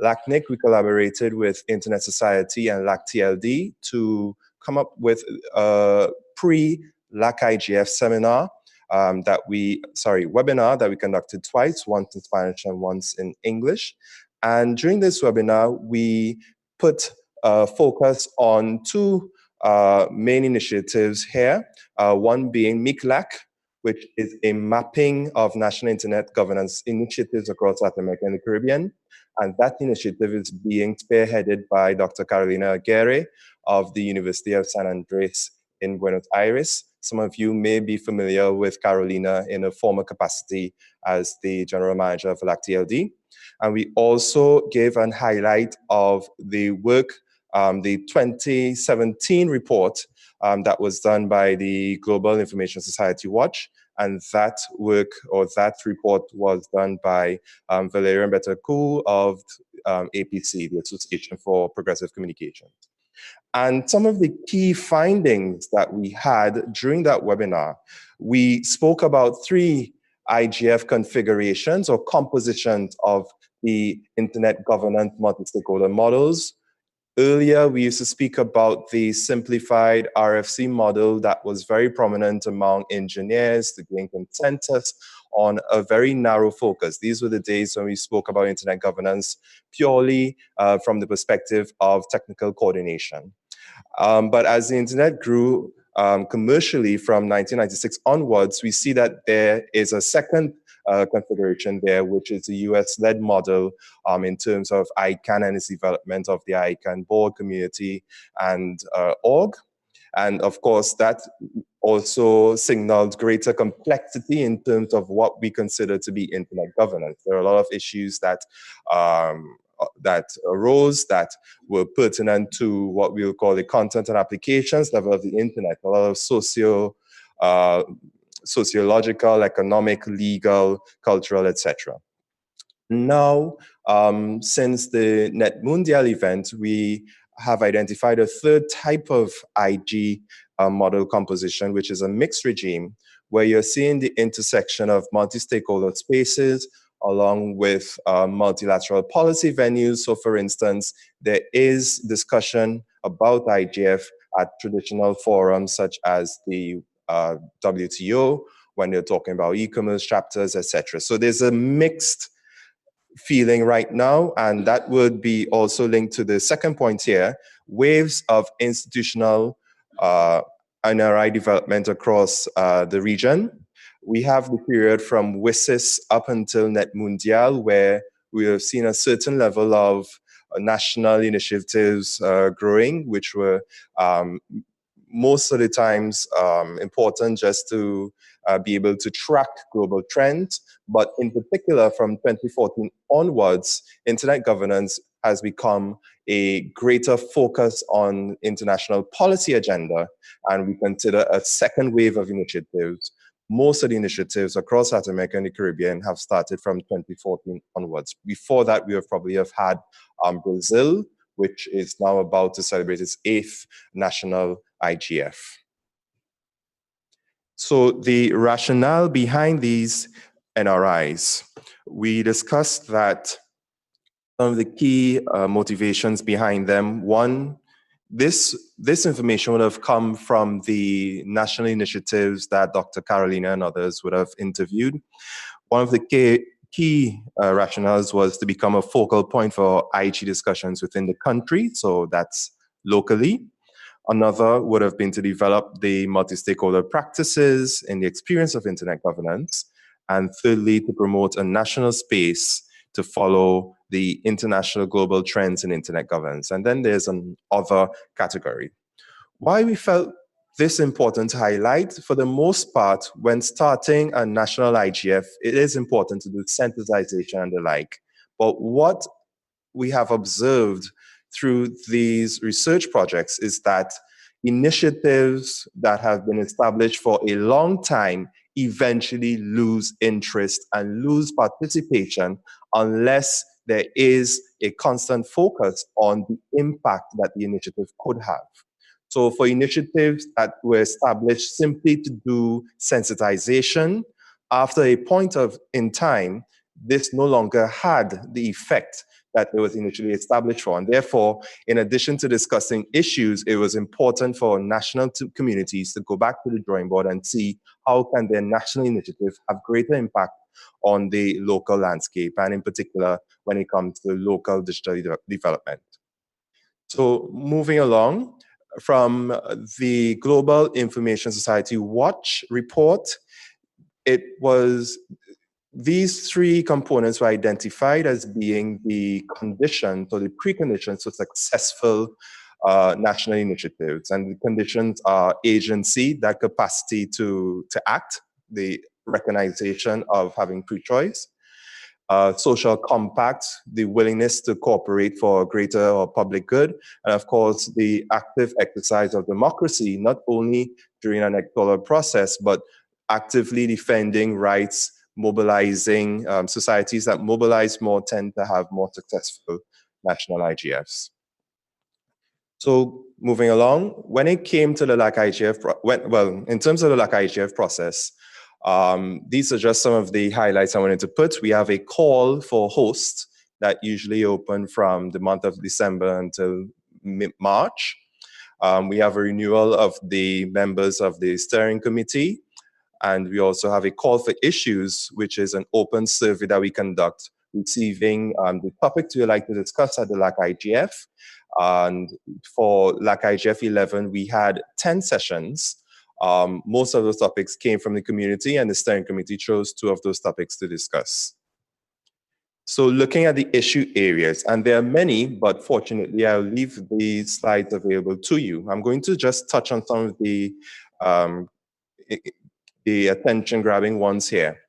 LACNIC, we collaborated with Internet Society and LAC-TLD to come up with a pre-LAC-IGF seminar webinar that we conducted twice, once in Spanish and once in English. And during this webinar, we put focus on two main initiatives here, one being MICLAC, which is a mapping of national internet governance initiatives across Latin America and the Caribbean. And that initiative is being spearheaded by Dr. Carolina Aguirre of the University of San Andres in Buenos Aires. Some of you may be familiar with Carolina in a former capacity as the general manager of LAC-TLD. And we also gave a highlight of the work, the 2017 report that was done by the Global Information Society Watch. And that work, or that report, was done by Valerian Betancourt of APC, the Association for Progressive Communications. And some of the key findings that we had during that webinar, we spoke about 3 IGF configurations or compositions of the internet governance multi-stakeholder models. Earlier, we used to speak about the simplified RFC model that was very prominent among engineers to gain consensus on a very narrow focus. These were the days when we spoke about internet governance purely from the perspective of technical coordination. But as the internet grew commercially from 1996 onwards, we see that there is a second configuration there, which is a US-led model in terms of ICANN and its development of the ICANN board, community, and org. And of course, that also signaled greater complexity in terms of what we consider to be internet governance. There are a lot of issues that arose that were pertinent to what we will call the content and applications level of the internet. A lot of sociological, economic, legal, cultural, etc. Now, since the Net Mundial event, we have identified a third type of IG model composition, which is a mixed regime, where you're seeing the intersection of multi-stakeholder spaces along with multilateral policy venues. So for instance, there is discussion about IGF at traditional forums such as the WTO, when they're talking about e-commerce chapters, etc. So there's a mixed feeling right now, and that would be also linked to the second point here, waves of institutional NRI development across the region. We have the period from WSIS up until Net Mundial, where we have seen a certain level of national initiatives growing, which were most of the times important just to be able to track global trends. But in particular, from 2014 onwards, internet governance has become a greater focus on international policy agenda, and we consider a second wave of initiatives. Most of the initiatives across Latin America and the Caribbean have started from 2014 onwards. Before that, we have probably had Brazil, which is now about to celebrate its 8th national IGF. So the rationale behind these NRIs, we discussed that some of the key motivations behind them. One, this information would have come from the national initiatives that Dr. Carolina and others would have interviewed. One of the key rationales was to become a focal point for IG discussions within the country, so that's locally. Another would have been to develop the multi-stakeholder practices in the experience of internet governance. And thirdly, to promote a national space to follow the international global trends in internet governance. And then there's an other category. Why we felt this important to highlight, for the most part, when starting a national IGF, it is important to do sensitization and the like. But what we have observed through these research projects is that initiatives that have been established for a long time eventually lose interest and lose participation unless there is a constant focus on the impact that the initiative could have. So for initiatives that were established simply to do sensitization, after a point in time, this no longer had the effect that it was initially established for. And therefore, in addition to discussing issues, it was important for national communities to go back to the drawing board and see how can their national initiative have greater impact on the local landscape, and in particular, when it comes to local digital development. So moving along, from the Global Information Society Watch report, it was these three components were identified as being the conditions or the preconditions for successful national initiatives. And the conditions are agency, that capacity to act, the recognition of having free choice, social compact, the willingness to cooperate for greater or public good, and of course, the active exercise of democracy, not only during an electoral process, but actively defending rights, mobilizing. Societies that mobilize more tend to have more successful national IGFs. So moving along, when it came to the LAC-IGF, in terms of the LAC-IGF process, these are just some of the highlights I wanted to put. We have a call for hosts that usually open from the month of December until mid-March. We have a renewal of the members of the steering committee. And we also have a call for issues, which is an open survey that we conduct, receiving the topics we like to discuss at the LAC-IGF. And for LAC-IGF 11, we had 10 sessions. Most of those topics came from the community, and the steering committee chose 2 of those topics to discuss. So looking at the issue areas, and there are many, but fortunately, I'll leave the slides available to you. I'm going to just touch on some of the attention-grabbing ones here.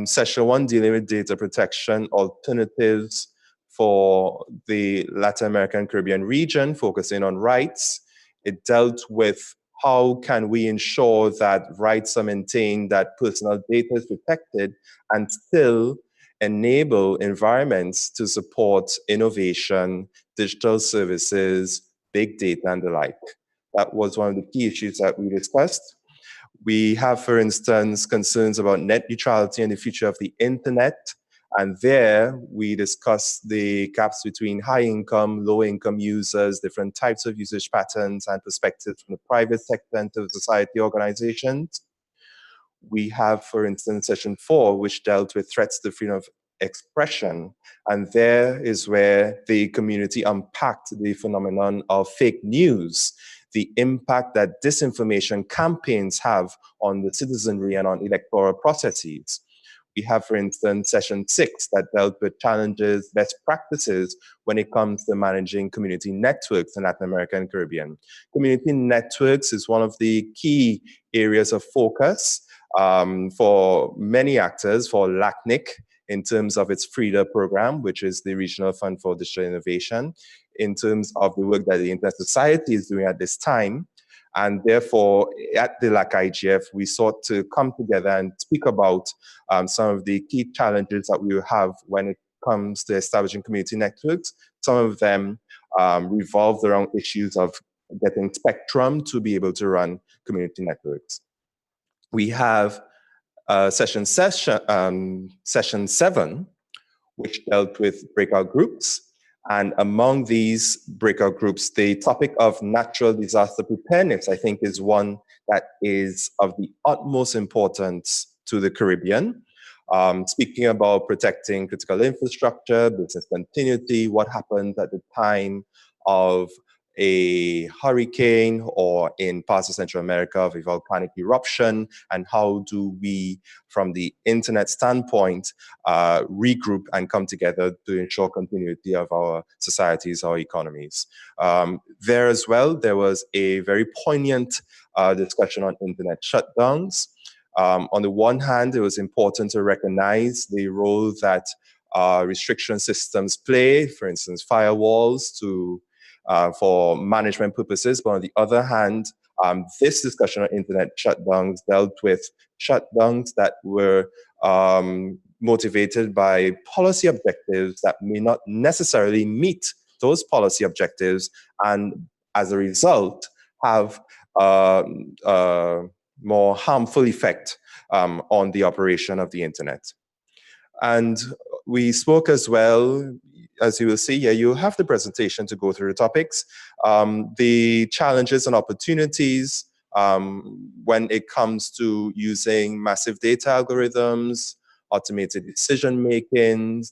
Session 1, dealing with data protection alternatives for the Latin American Caribbean region, focusing on rights. It dealt with how can we ensure that rights are maintained, that personal data is protected, and still enable environments to support innovation, digital services, big data, and the like. That was one of the key issues that we discussed. We have, for instance, concerns about net neutrality and the future of the internet. And there we discuss the gaps between high income, low income users, different types of usage patterns and perspectives from the private sector and to society organizations. We have, for instance, session 4, which dealt with threats to freedom of expression. And there is where the community unpacked the phenomenon of fake news, the impact that disinformation campaigns have on the citizenry and on electoral processes. We have, for instance, session 6 that dealt with challenges, best practices when it comes to managing community networks in Latin America and Caribbean. Community networks is one of the key areas of focus for many actors, for LACNIC, in terms of its FRIDA program, which is the Regional Fund for Digital Innovation, in terms of the work that the Internet Society is doing at this time. And therefore, at the LAC-IGF, we sought to come together and speak about some of the key challenges that we will have when it comes to establishing community networks. Some of them revolved around issues of getting spectrum to be able to run community networks. We have session 7, which dealt with breakout groups. And among these breakout groups, the topic of natural disaster preparedness, I think, is one that is of the utmost importance to the Caribbean. Speaking about protecting critical infrastructure, business continuity, what happened at the time of a hurricane or in parts of Central America of a volcanic eruption, and how do we, from the internet standpoint, regroup and come together to ensure continuity of our societies, our economies. There as well, there was a very poignant discussion on internet shutdowns. On the one hand, it was important to recognize the role that restriction systems play, for instance, firewalls for management purposes. But on the other hand, this discussion on internet shutdowns dealt with shutdowns that were motivated by policy objectives that may not necessarily meet those policy objectives, and as a result have more harmful effect on the operation of the internet. And we spoke as well, as you will see here, you have the presentation to go through the topics, the challenges and opportunities when it comes to using massive data algorithms, automated decision-making,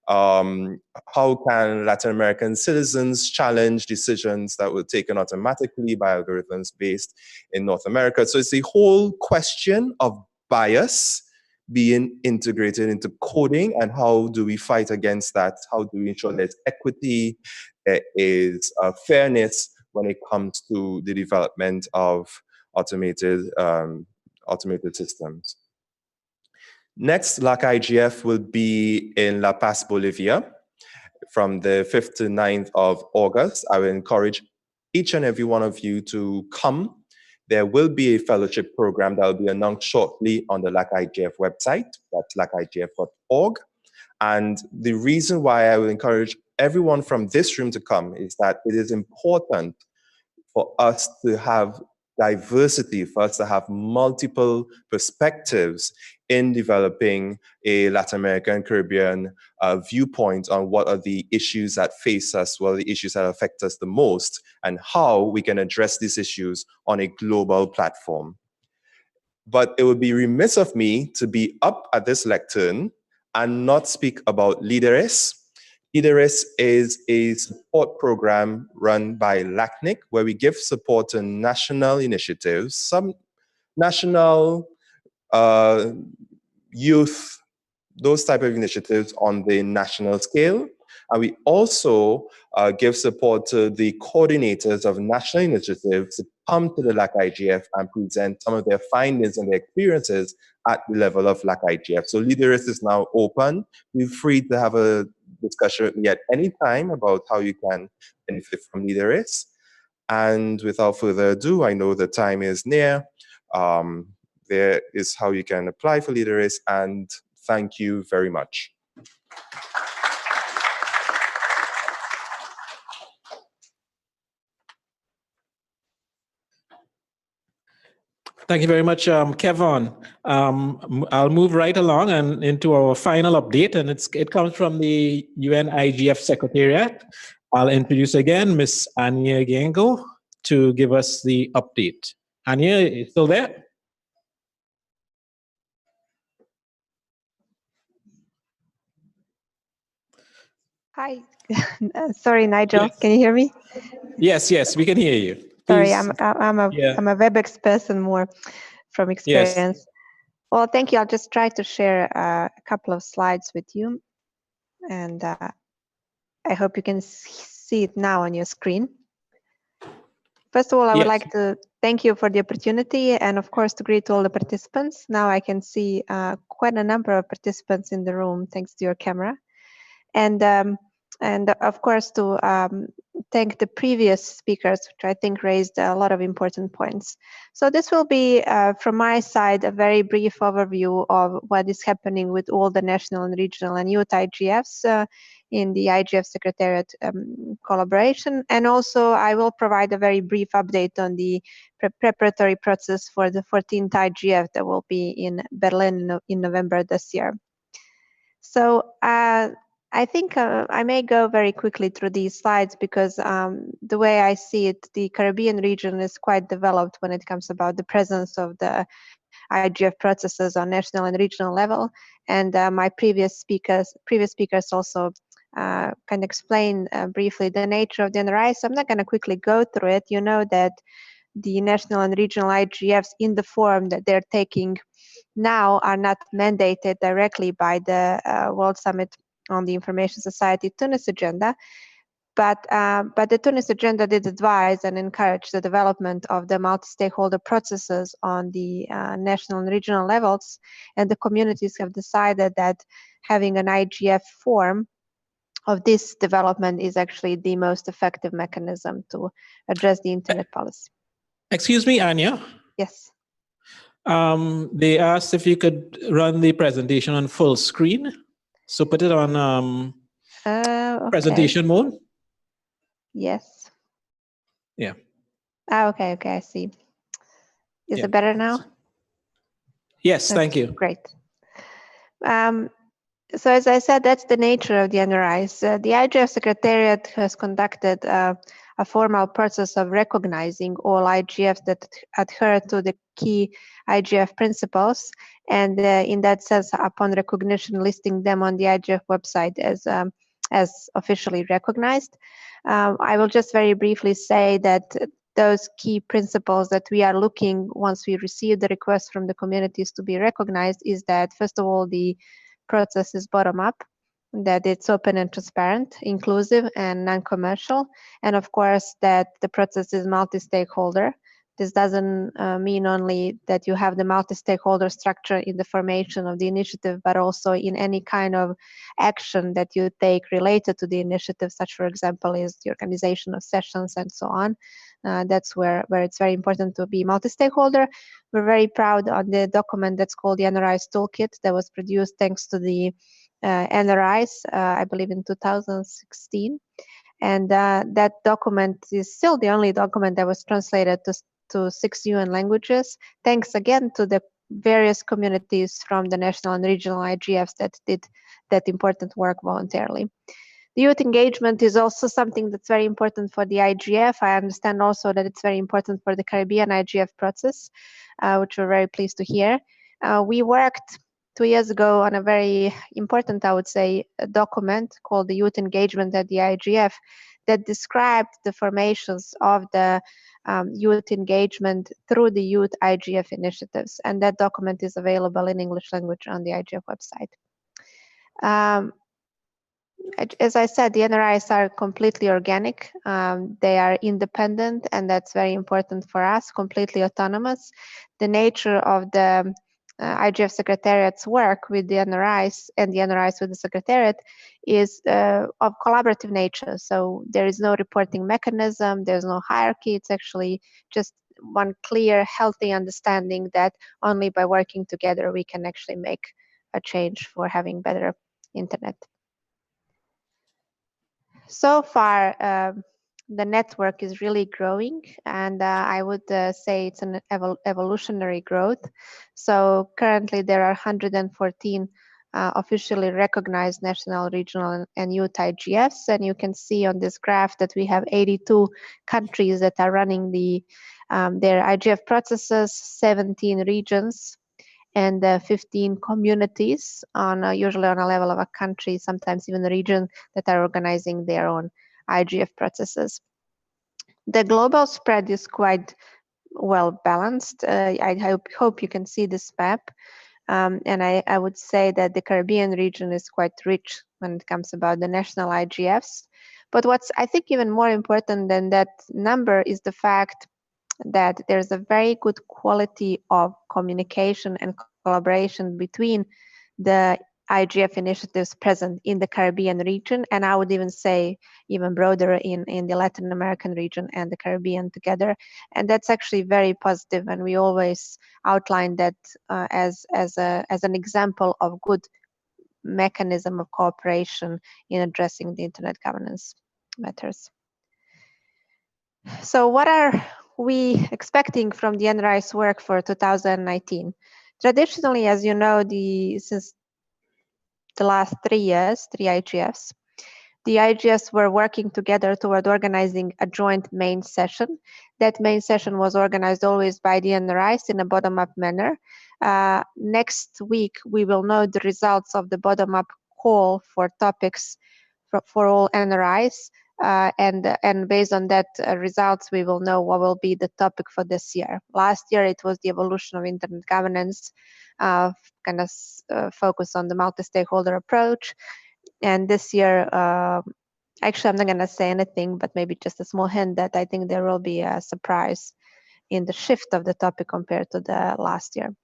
how can Latin American citizens challenge decisions that were taken automatically by algorithms based in North America. So it's the whole question of bias being integrated into coding, and how do we fight against that? How do we ensure there's equity, there is fairness when it comes to the development of automated systems. Next, LACNIC will be in La Paz, Bolivia, from the 5th to 9th of August. I will encourage each and every one of you to come. There will be a fellowship program that will be announced shortly on the LACNIC website, that's lacnigf.org. And the reason why I will encourage everyone from this room to come is that it is important for us to have diversity, for us to have multiple perspectives in developing a Latin American Caribbean viewpoint on what are the issues that face us, what are the issues that affect us the most, and how we can address these issues on a global platform. But it would be remiss of me to be up at this lectern and not speak about LEADERS. LEADERS is a support program run by LACNIC, where we give support to national initiatives, some national youth, those type of initiatives on the national scale. And we also give support to the coordinators of national initiatives to come to the LACIGF and present some of their findings and their experiences at the level of LACIGF. So LEADERS is now open. Feel free to have a discussion with me at any time about how you can benefit from LEADERS. And without further ado, I know the time is near. There is how you can apply for LEADERS, and thank you very much. Thank you very much, Kevon. I'll move right along and into our final update, and it comes from the UN IGF Secretariat. I'll introduce again Ms. Anja Gengo to give us the update. Anja, you still there? Hi. Sorry, Nigel. Yes. Can you hear me? Yes, we can hear you. Sorry, Please. I'm a WebEx person more from experience. Yes. Well, thank you. I'll just try to share a couple of slides with you, and I hope you can see it now on your screen. First of all, I would like to thank you for the opportunity, and of course to greet all the participants. Now I can see quite a number of participants in the room thanks to your camera, and of course to thank the previous speakers, which I think raised a lot of important points. So this will be, from my side, a very brief overview of what is happening with all the national and regional and youth IGFs in the IGF Secretariat collaboration. And also I will provide a very brief update on the preparatory process for the 14th IGF that will be in Berlin in November this year. So I think I may go very quickly through these slides because the way I see it, the Caribbean region is quite developed when it comes about the presence of the IGF processes on national and regional level. And my previous speakers also can explain briefly the nature of the NRIs. So I'm not going to quickly go through it. You know that the national and regional IGFs in the form that they're taking now are not mandated directly by the World Summit on the Information Society Tunis agenda, But the Tunis agenda did advise and encourage the development of the multi-stakeholder processes on the national and regional levels, and the communities have decided that having an IGF form of this development is actually the most effective mechanism to address the internet policy. Excuse me, Anja. Yes. They asked if you could run the presentation on full screen. So put it on Okay. presentation mode. Yes. Yeah. Okay, I see. Is Yeah. it better now? Yes, thank Okay, you. Great. So as I said, that's the nature of the NRIs. The IGF Secretariat has conducted a formal process of recognizing all IGFs that adhere to the key IGF principles, and in that sense, upon recognition, listing them on the IGF website as officially recognized. I will just very briefly say that those key principles that we are looking once we receive the request from the communities to be recognized is that, first of all, the process is bottom-up, that it's open and transparent, inclusive and non-commercial, and of course that the process is multi-stakeholder. This doesn't mean only that you have the multi-stakeholder structure in the formation of the initiative, but also in any kind of action that you take related to the initiative, such for example is the organization of sessions and so on. That's where it's very important to be multi-stakeholder. We're very proud on the document that's called the NRIs Toolkit that was produced thanks to the NRIs, I believe in 2016. And that document is still the only document that was translated to 6 UN languages, thanks again to the various communities from the national and regional IGFs that did that important work voluntarily. The youth engagement is also something that's very important for the IGF. I understand also that it's very important for the Caribbean IGF process, which we're very pleased to hear. We worked 2 years ago on a very important, I would say, document called the Youth Engagement at the IGF that described the formations of the youth engagement through the youth IGF initiatives. And that document is available in English language on the IGF website. As I said, the NRIs are completely organic. They are independent, and that's very important for us, completely autonomous. The nature of the IGF Secretariat's work with the NRIs and the NRIs with the Secretariat is of collaborative nature. So there is no reporting mechanism, there's no hierarchy. It's actually just one clear, healthy understanding that only by working together we can actually make a change for having better internet. So far, the network is really growing, and I would say it's an evolutionary growth. So currently there are 114 officially recognized national, regional, and youth IGFs, and you can see on this graph that we have 82 countries that are running their IGF processes, 17 regions, and 15 communities on usually on a level of a country, sometimes even a region, that are organizing their own IGF processes. The global spread is quite well balanced. I hope you can see this map. And I would say that the Caribbean region is quite rich when it comes about the national IGFs. But what's I think even more important than that number is the fact that there's a very good quality of communication and collaboration between the IGF initiatives present in the Caribbean region, and I would even say even broader in the Latin American region and the Caribbean together. And that's actually very positive, and we always outline that as an example of good mechanism of cooperation in addressing the internet governance matters. So what are we expecting from the NRI's work for 2019? Traditionally, as you know, since the last 3 years, 3 IGFs, the IGFs were working together toward organizing a joint main session. That main session was organized always by the NRIs in a bottom-up manner. Next week, we will know the results of the bottom-up call for topics for all NRIs. And based on that results, we will know what will be the topic for this year. Last year, it was the evolution of internet governance, kind of focus on the multi-stakeholder approach. And this year, Actually, I'm not going to say anything, but maybe just a small hint that I think there will be a surprise in the shift of the topic compared to the last year.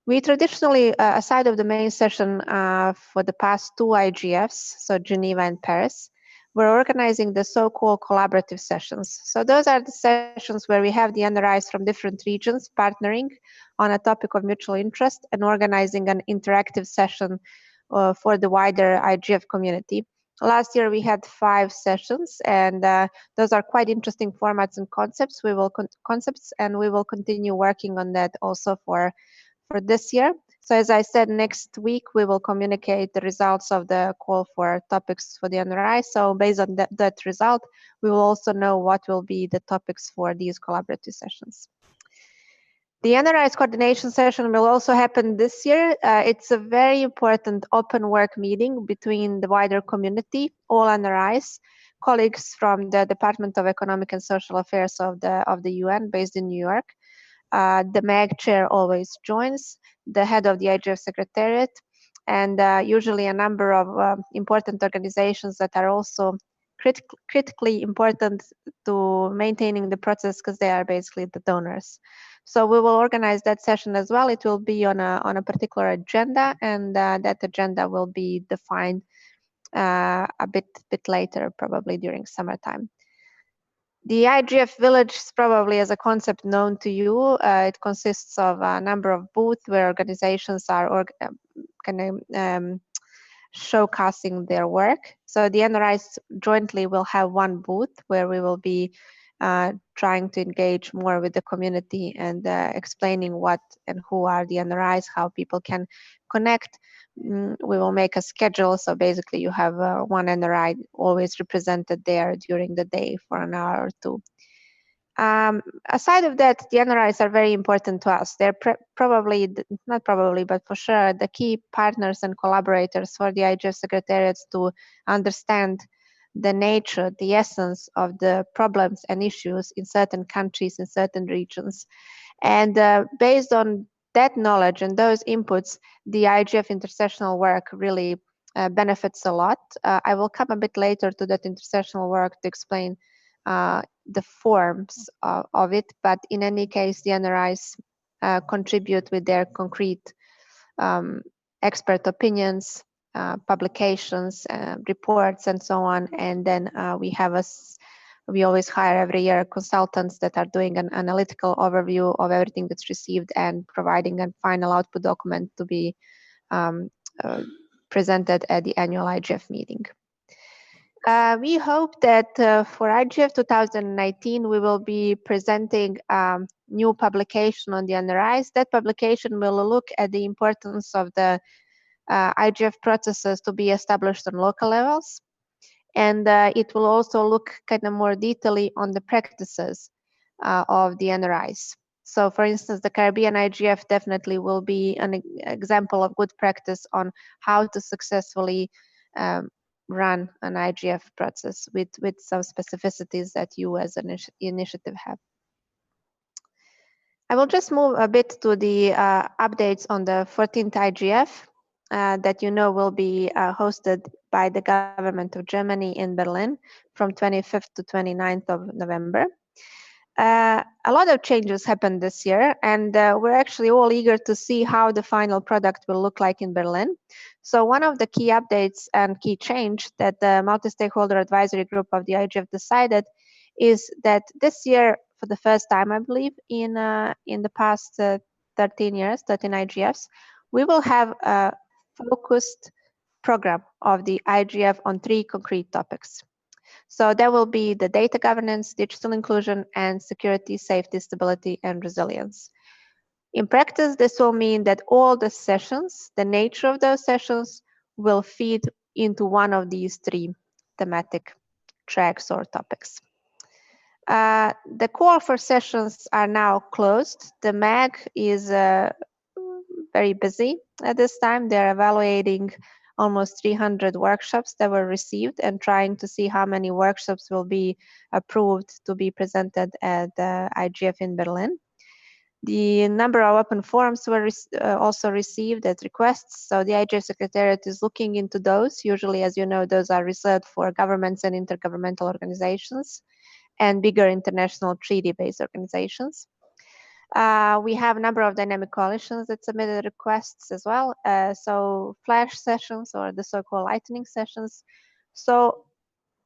We traditionally, aside of the main session for the past 2 IGFs, so Geneva and Paris, we're organizing the so-called collaborative sessions. So those are the sessions where we have the NRIs from different regions partnering on a topic of mutual interest and organizing an interactive session for the wider IGF community. Last year we had 5 sessions, and those are quite interesting formats and concepts. We will continue working on that also for this year. So as I said, next week we will communicate the results of the call for topics for the NRI. So based on that result, we will also know what will be the topics for these collaborative sessions. The NRIs coordination session will also happen this year. It's a very important open work meeting between the wider community, all NRIs, colleagues from the Department of Economic and Social Affairs of the UN based in New York. The MAG chair always joins, the head of the IGF Secretariat, and usually a number of important organizations that are also critically important to maintaining the process because they are basically the donors. So we will organize that session as well. It will be on a particular agenda, and that agenda will be defined a bit later, probably during summertime. The IGF village is probably as a concept known to you. It consists of a number of booths where organizations are showcasing their work. So the NRIs jointly will have one booth where we will be trying to engage more with the community and explaining what and who are the NRIs, how people can connect. We will make a schedule, so basically you have one NRI always represented there during the day for an hour or 2. Aside of that, the NRIs are very important to us. They're not probably, but for sure, the key partners and collaborators for the IGF secretariats to understand the nature, the essence of the problems and issues in certain countries, in certain regions. And based on that knowledge and those inputs, the IGF intersessional work really benefits a lot. I will come a bit later to that intersessional work to explain the forms of it, but in any case, the NRIs contribute with their concrete expert opinions, publications, reports, and so on. And then we always hire every year consultants that are doing an analytical overview of everything that's received and providing a final output document to be presented at the annual IGF meeting. We hope that for IGF 2019, we will be presenting a new publication on the NRIs. That publication will look at the importance of the IGF processes to be established on local levels. And it will also look kind of more detailedly on the practices of the NRIs. So for instance, the Caribbean IGF definitely will be an example of good practice on how to successfully run an IGF process with some specificities that you as an initiative have. I will just move a bit to the updates on the 14th IGF that you know will be hosted by the government of Germany in Berlin from 25th to 29th of November. A lot of changes happened this year, and we're actually all eager to see how the final product will look like in Berlin. So one of the key updates and key change that the multi-stakeholder advisory group of the IGF decided is that this year, for the first time, I believe, in the past 13 IGFs, we will have a focused program of the IGF on 3 concrete topics. So that will be the data governance, digital inclusion, and security, safety, stability, and resilience. In practice, this will mean that all the sessions, the nature of those sessions, will feed into one of these 3 thematic tracks or topics. The call for sessions are now closed. The MAG is very busy at this time. They're evaluating almost 300 workshops that were received and trying to see how many workshops will be approved to be presented at the IGF in Berlin. The number of open forums were also received as requests. So the IGF Secretariat is looking into those. Usually, as you know, those are reserved for governments and intergovernmental organizations and bigger international treaty-based organizations. We have a number of dynamic coalitions that submitted requests as well. So flash sessions or the so-called lightning sessions. So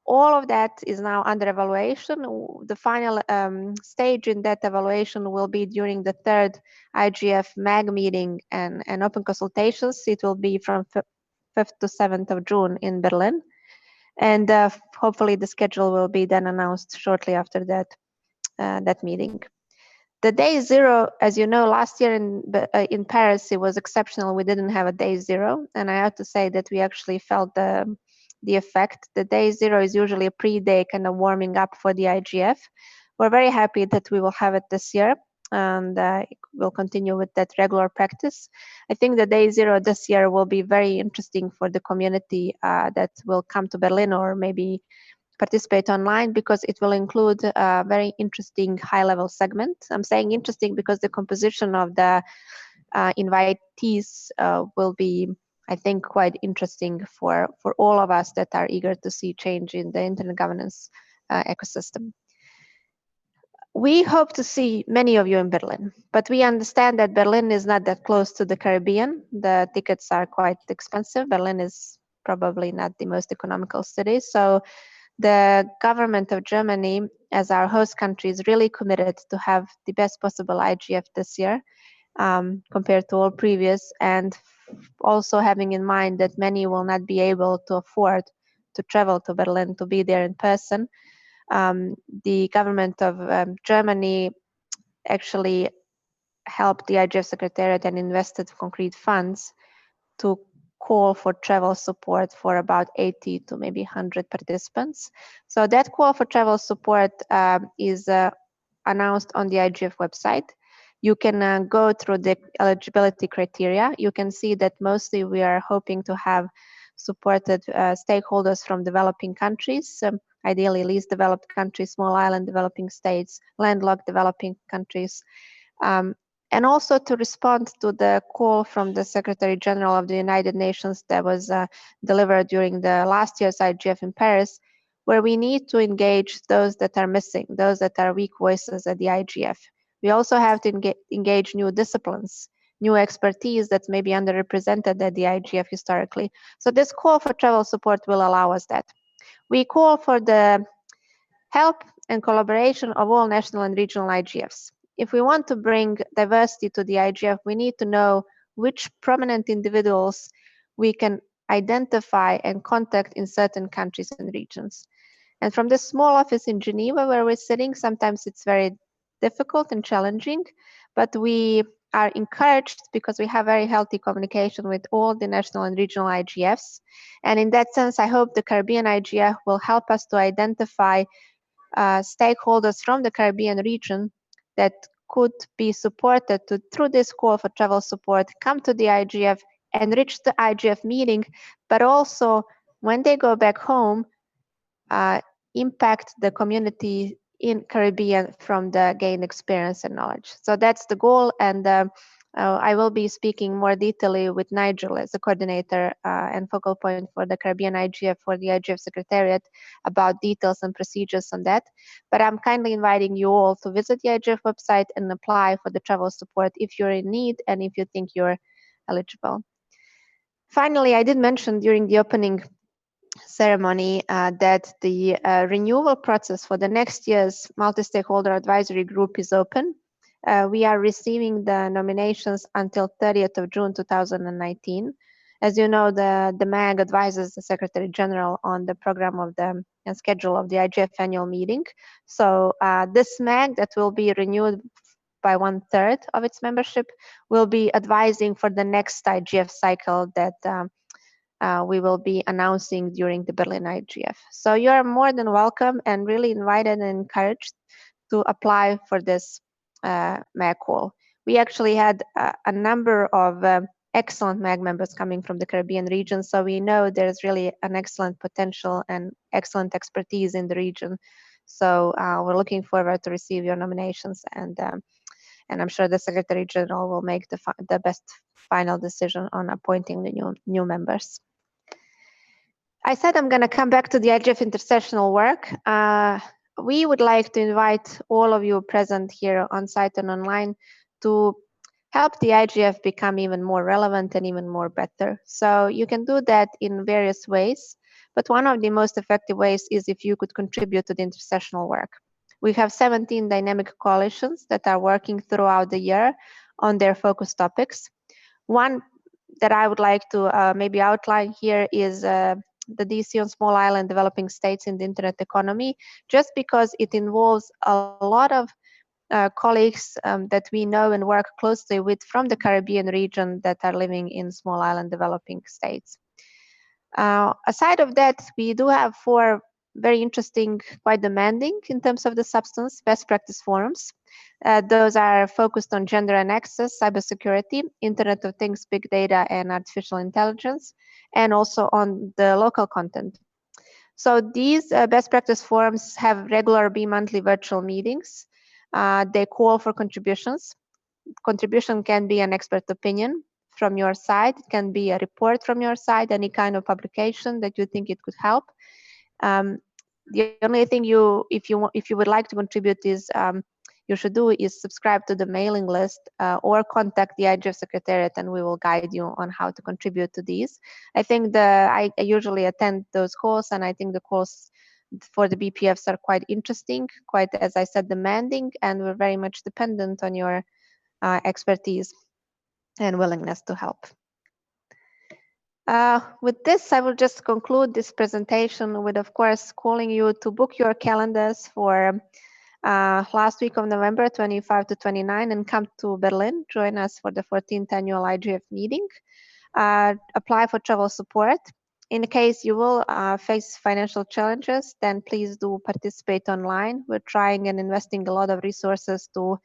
all of that is now under evaluation. The final stage in that evaluation will be during the 3rd IGF MAG meeting and open consultations. It will be from 5th to 7th of June in Berlin. And hopefully the schedule will be then announced shortly after that meeting. The day zero, as you know, last year in Paris, it was exceptional. We didn't have a day zero. And I have to say that we actually felt the effect. The day zero is usually a pre-day kind of warming up for the IGF. We're very happy that we will have it this year, and we'll continue with that regular practice. I think the day zero this year will be very interesting for the community that will come to Berlin or maybe participate online, because it will include a very interesting high-level segment. I'm saying interesting because the composition of the invitees will be, I think, quite interesting for all of us that are eager to see change in the internet governance ecosystem. We hope to see many of you in Berlin, but we understand that Berlin is not that close to the Caribbean. The tickets are quite expensive. Berlin is probably not the most economical city. So the government of Germany, as our host country, is really committed to have the best possible IGF this year compared to all previous, and also having in mind that many will not be able to afford to travel to Berlin to be there in person. The government of Germany actually helped the IGF Secretariat and invested concrete funds to call for travel support for about 80 to maybe 100 participants. So that call for travel support is announced on the IGF website. You can go through the eligibility criteria. You can see that mostly we are hoping to have supported stakeholders from developing countries, ideally least developed countries, small island developing states, landlocked developing countries, and also to respond to the call from the Secretary General of the United Nations that was delivered during the last year's IGF in Paris, where we need to engage those that are missing, those that are weak voices at the IGF. We also have to engage new disciplines, new expertise that's maybe underrepresented at the IGF historically. So this call for travel support will allow us that. We call for the help and collaboration of all national and regional IGFs. If we want to bring diversity to the IGF, we need to know which prominent individuals we can identify and contact in certain countries and regions. And from this small office in Geneva where we're sitting, sometimes it's very difficult and challenging, but we are encouraged because we have very healthy communication with all the national and regional IGFs. And in that sense, I hope the Caribbean IGF will help us to identify stakeholders from the Caribbean region that could be supported to, through this call for travel support, come to the IGF, enrich the IGF meeting, but also when they go back home, impact the community in Caribbean from the gained experience and knowledge. So that's the goal, and I will be speaking more detailedly with Nigel as the coordinator and focal point for the Caribbean IGF for the IGF Secretariat about details and procedures on that. But I'm kindly inviting you all to visit the IGF website and apply for the travel support if you're in need and if you think you're eligible. Finally, I did mention during the opening ceremony that the renewal process for the next year's multi-stakeholder advisory group is open. We are receiving the nominations until 30th of June 2019. As you know, the MAG advises the Secretary General on the program of the and schedule of the IGF annual meeting. So this MAG that will be renewed by 1/3 of its membership will be advising for the next IGF cycle that we will be announcing during the Berlin IGF. So you are more than welcome and really invited and encouraged to apply for this MAG call. We actually had a number of excellent MAG members coming from the Caribbean region, so we know there's really an excellent potential and excellent expertise in the region. So we're looking forward to receive your nominations, and And I'm sure the Secretary General will make the best final decision on appointing the new members. I said I'm going to come back to the IGF intersessional work. We would like to invite all of you present here on site and online to help the IGF become even more relevant and even more better. So you can do that in various ways, but one of the most effective ways is if you could contribute to the intersessional work. We have 17 dynamic coalitions that are working throughout the year on their focus topics. One that I would like to maybe outline here is the DC on small island developing states in the internet economy, just because it involves a lot of colleagues that we know and work closely with from the Caribbean region that are living in small island developing states. Aside of that, we do have 4 very interesting, quite demanding in terms of the substance, best practice forums. Those are focused on gender and access, cybersecurity, Internet of Things, big data, and artificial intelligence, and also on the local content. So these best practice forums have regular bi-monthly virtual meetings. They call for contributions. Contribution can be an expert opinion from your side. It can be a report from your side, any kind of publication that you think it could help. The only thing if you would like to contribute is you should do is subscribe to the mailing list or contact the IGF Secretariat, and we will guide you on how to contribute to these. I think I usually attend those calls, and I think the calls for the BPFs are quite interesting, quite, as I said, demanding, and we're very much dependent on your expertise and willingness to help. With this, I will just conclude this presentation with, of course, calling you to book your calendars for last week of November 25 to 29 and come to Berlin. Join us for the 14th annual IGF meeting. Apply for travel support. In case you will face financial challenges, then please do participate online. We're trying and investing a lot of resources to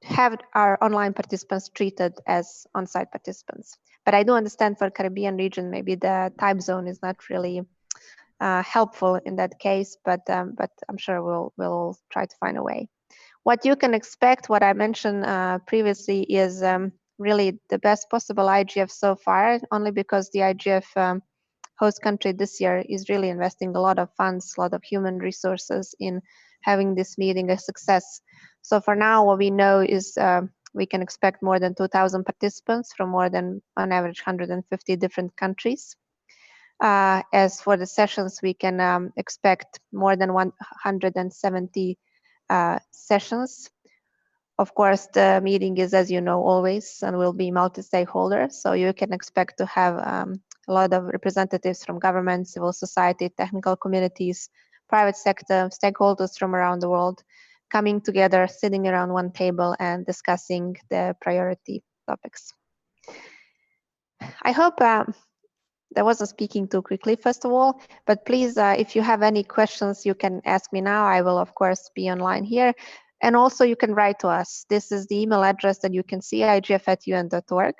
have our online participants treated as on-site participants. But I do understand for Caribbean region, maybe the time zone is not really helpful in that case, but I'm sure we'll try to find a way. What you can expect, what I mentioned previously, is really the best possible IGF so far, only because the IGF host country this year is really investing a lot of funds, a lot of human resources in having this meeting a success. So for now, what we know is we can expect more than 2,000 participants from more than, on average, 150 different countries. As for the sessions, we can expect more than 170 sessions. Of course, the meeting is, as you know, always and will be multi-stakeholder. So you can expect to have a lot of representatives from government, civil society, technical communities, private sector, stakeholders from around the world coming together, sitting around one table and discussing the priority topics. I hope that wasn't speaking too quickly, first of all, but please, if you have any questions, you can ask me now. I will, of course, be online here. And also you can write to us. This is the email address that you can see, igf@un.org.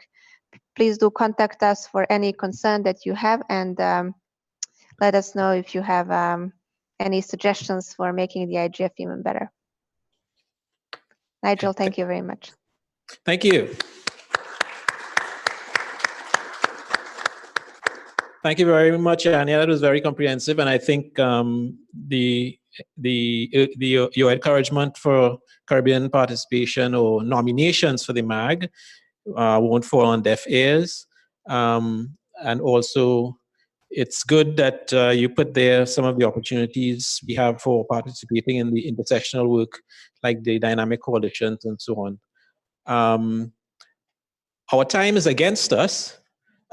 Please do contact us for any concern that you have, and let us know if you have any suggestions for making the IGF even better. Nigel, thank you very much. Thank you. Thank you very much, Anja. That was very comprehensive, and I think your encouragement for Caribbean participation or nominations for the MAG won't fall on deaf ears. And also, it's good that you put there some of the opportunities we have for participating in the intersectional work, like the dynamic coalitions and so on. Our time is against us.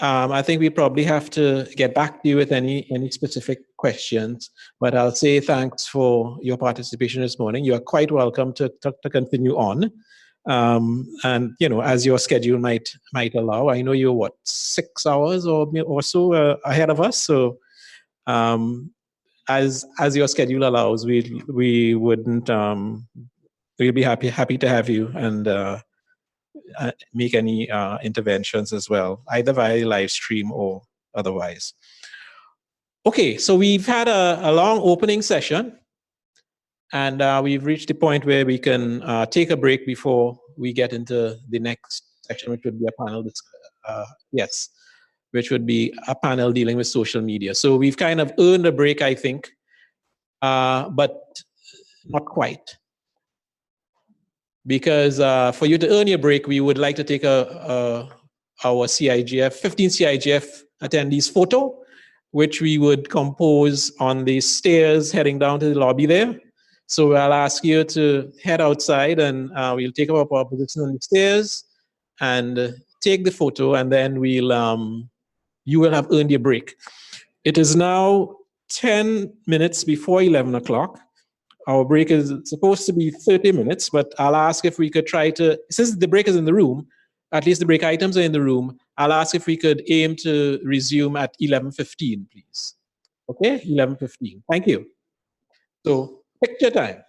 I think we probably have to get back to you with any specific questions, but I'll say thanks for your participation this morning. You are quite welcome to continue on. And you know, as your schedule might allow. I know you're what, 6 hours or so ahead of us. So as your schedule allows, we wouldn't we'll be happy to have you and make any interventions as well, either via live stream or otherwise. Okay, so we've had a long opening session. And we've reached the point where we can take a break before we get into the next section, which would be a panel, which would be a panel dealing with social media. So we've kind of earned a break, I think, but not quite. Because for you to earn your break, we would like to take our CIGF, 15 CIGF attendees photo, which we would compose on the stairs heading down to the lobby there. So I'll ask you to head outside, and we'll take up our position on the stairs and take the photo, and then you will have earned your break. It is now 10 minutes before 11 o'clock. Our break is supposed to be 30 minutes, but I'll ask if we could try to, since the break is in the room, at least the break items are in the room, I'll ask if we could aim to resume at 11:15, please. Okay, 11:15. Thank you. So, picture time.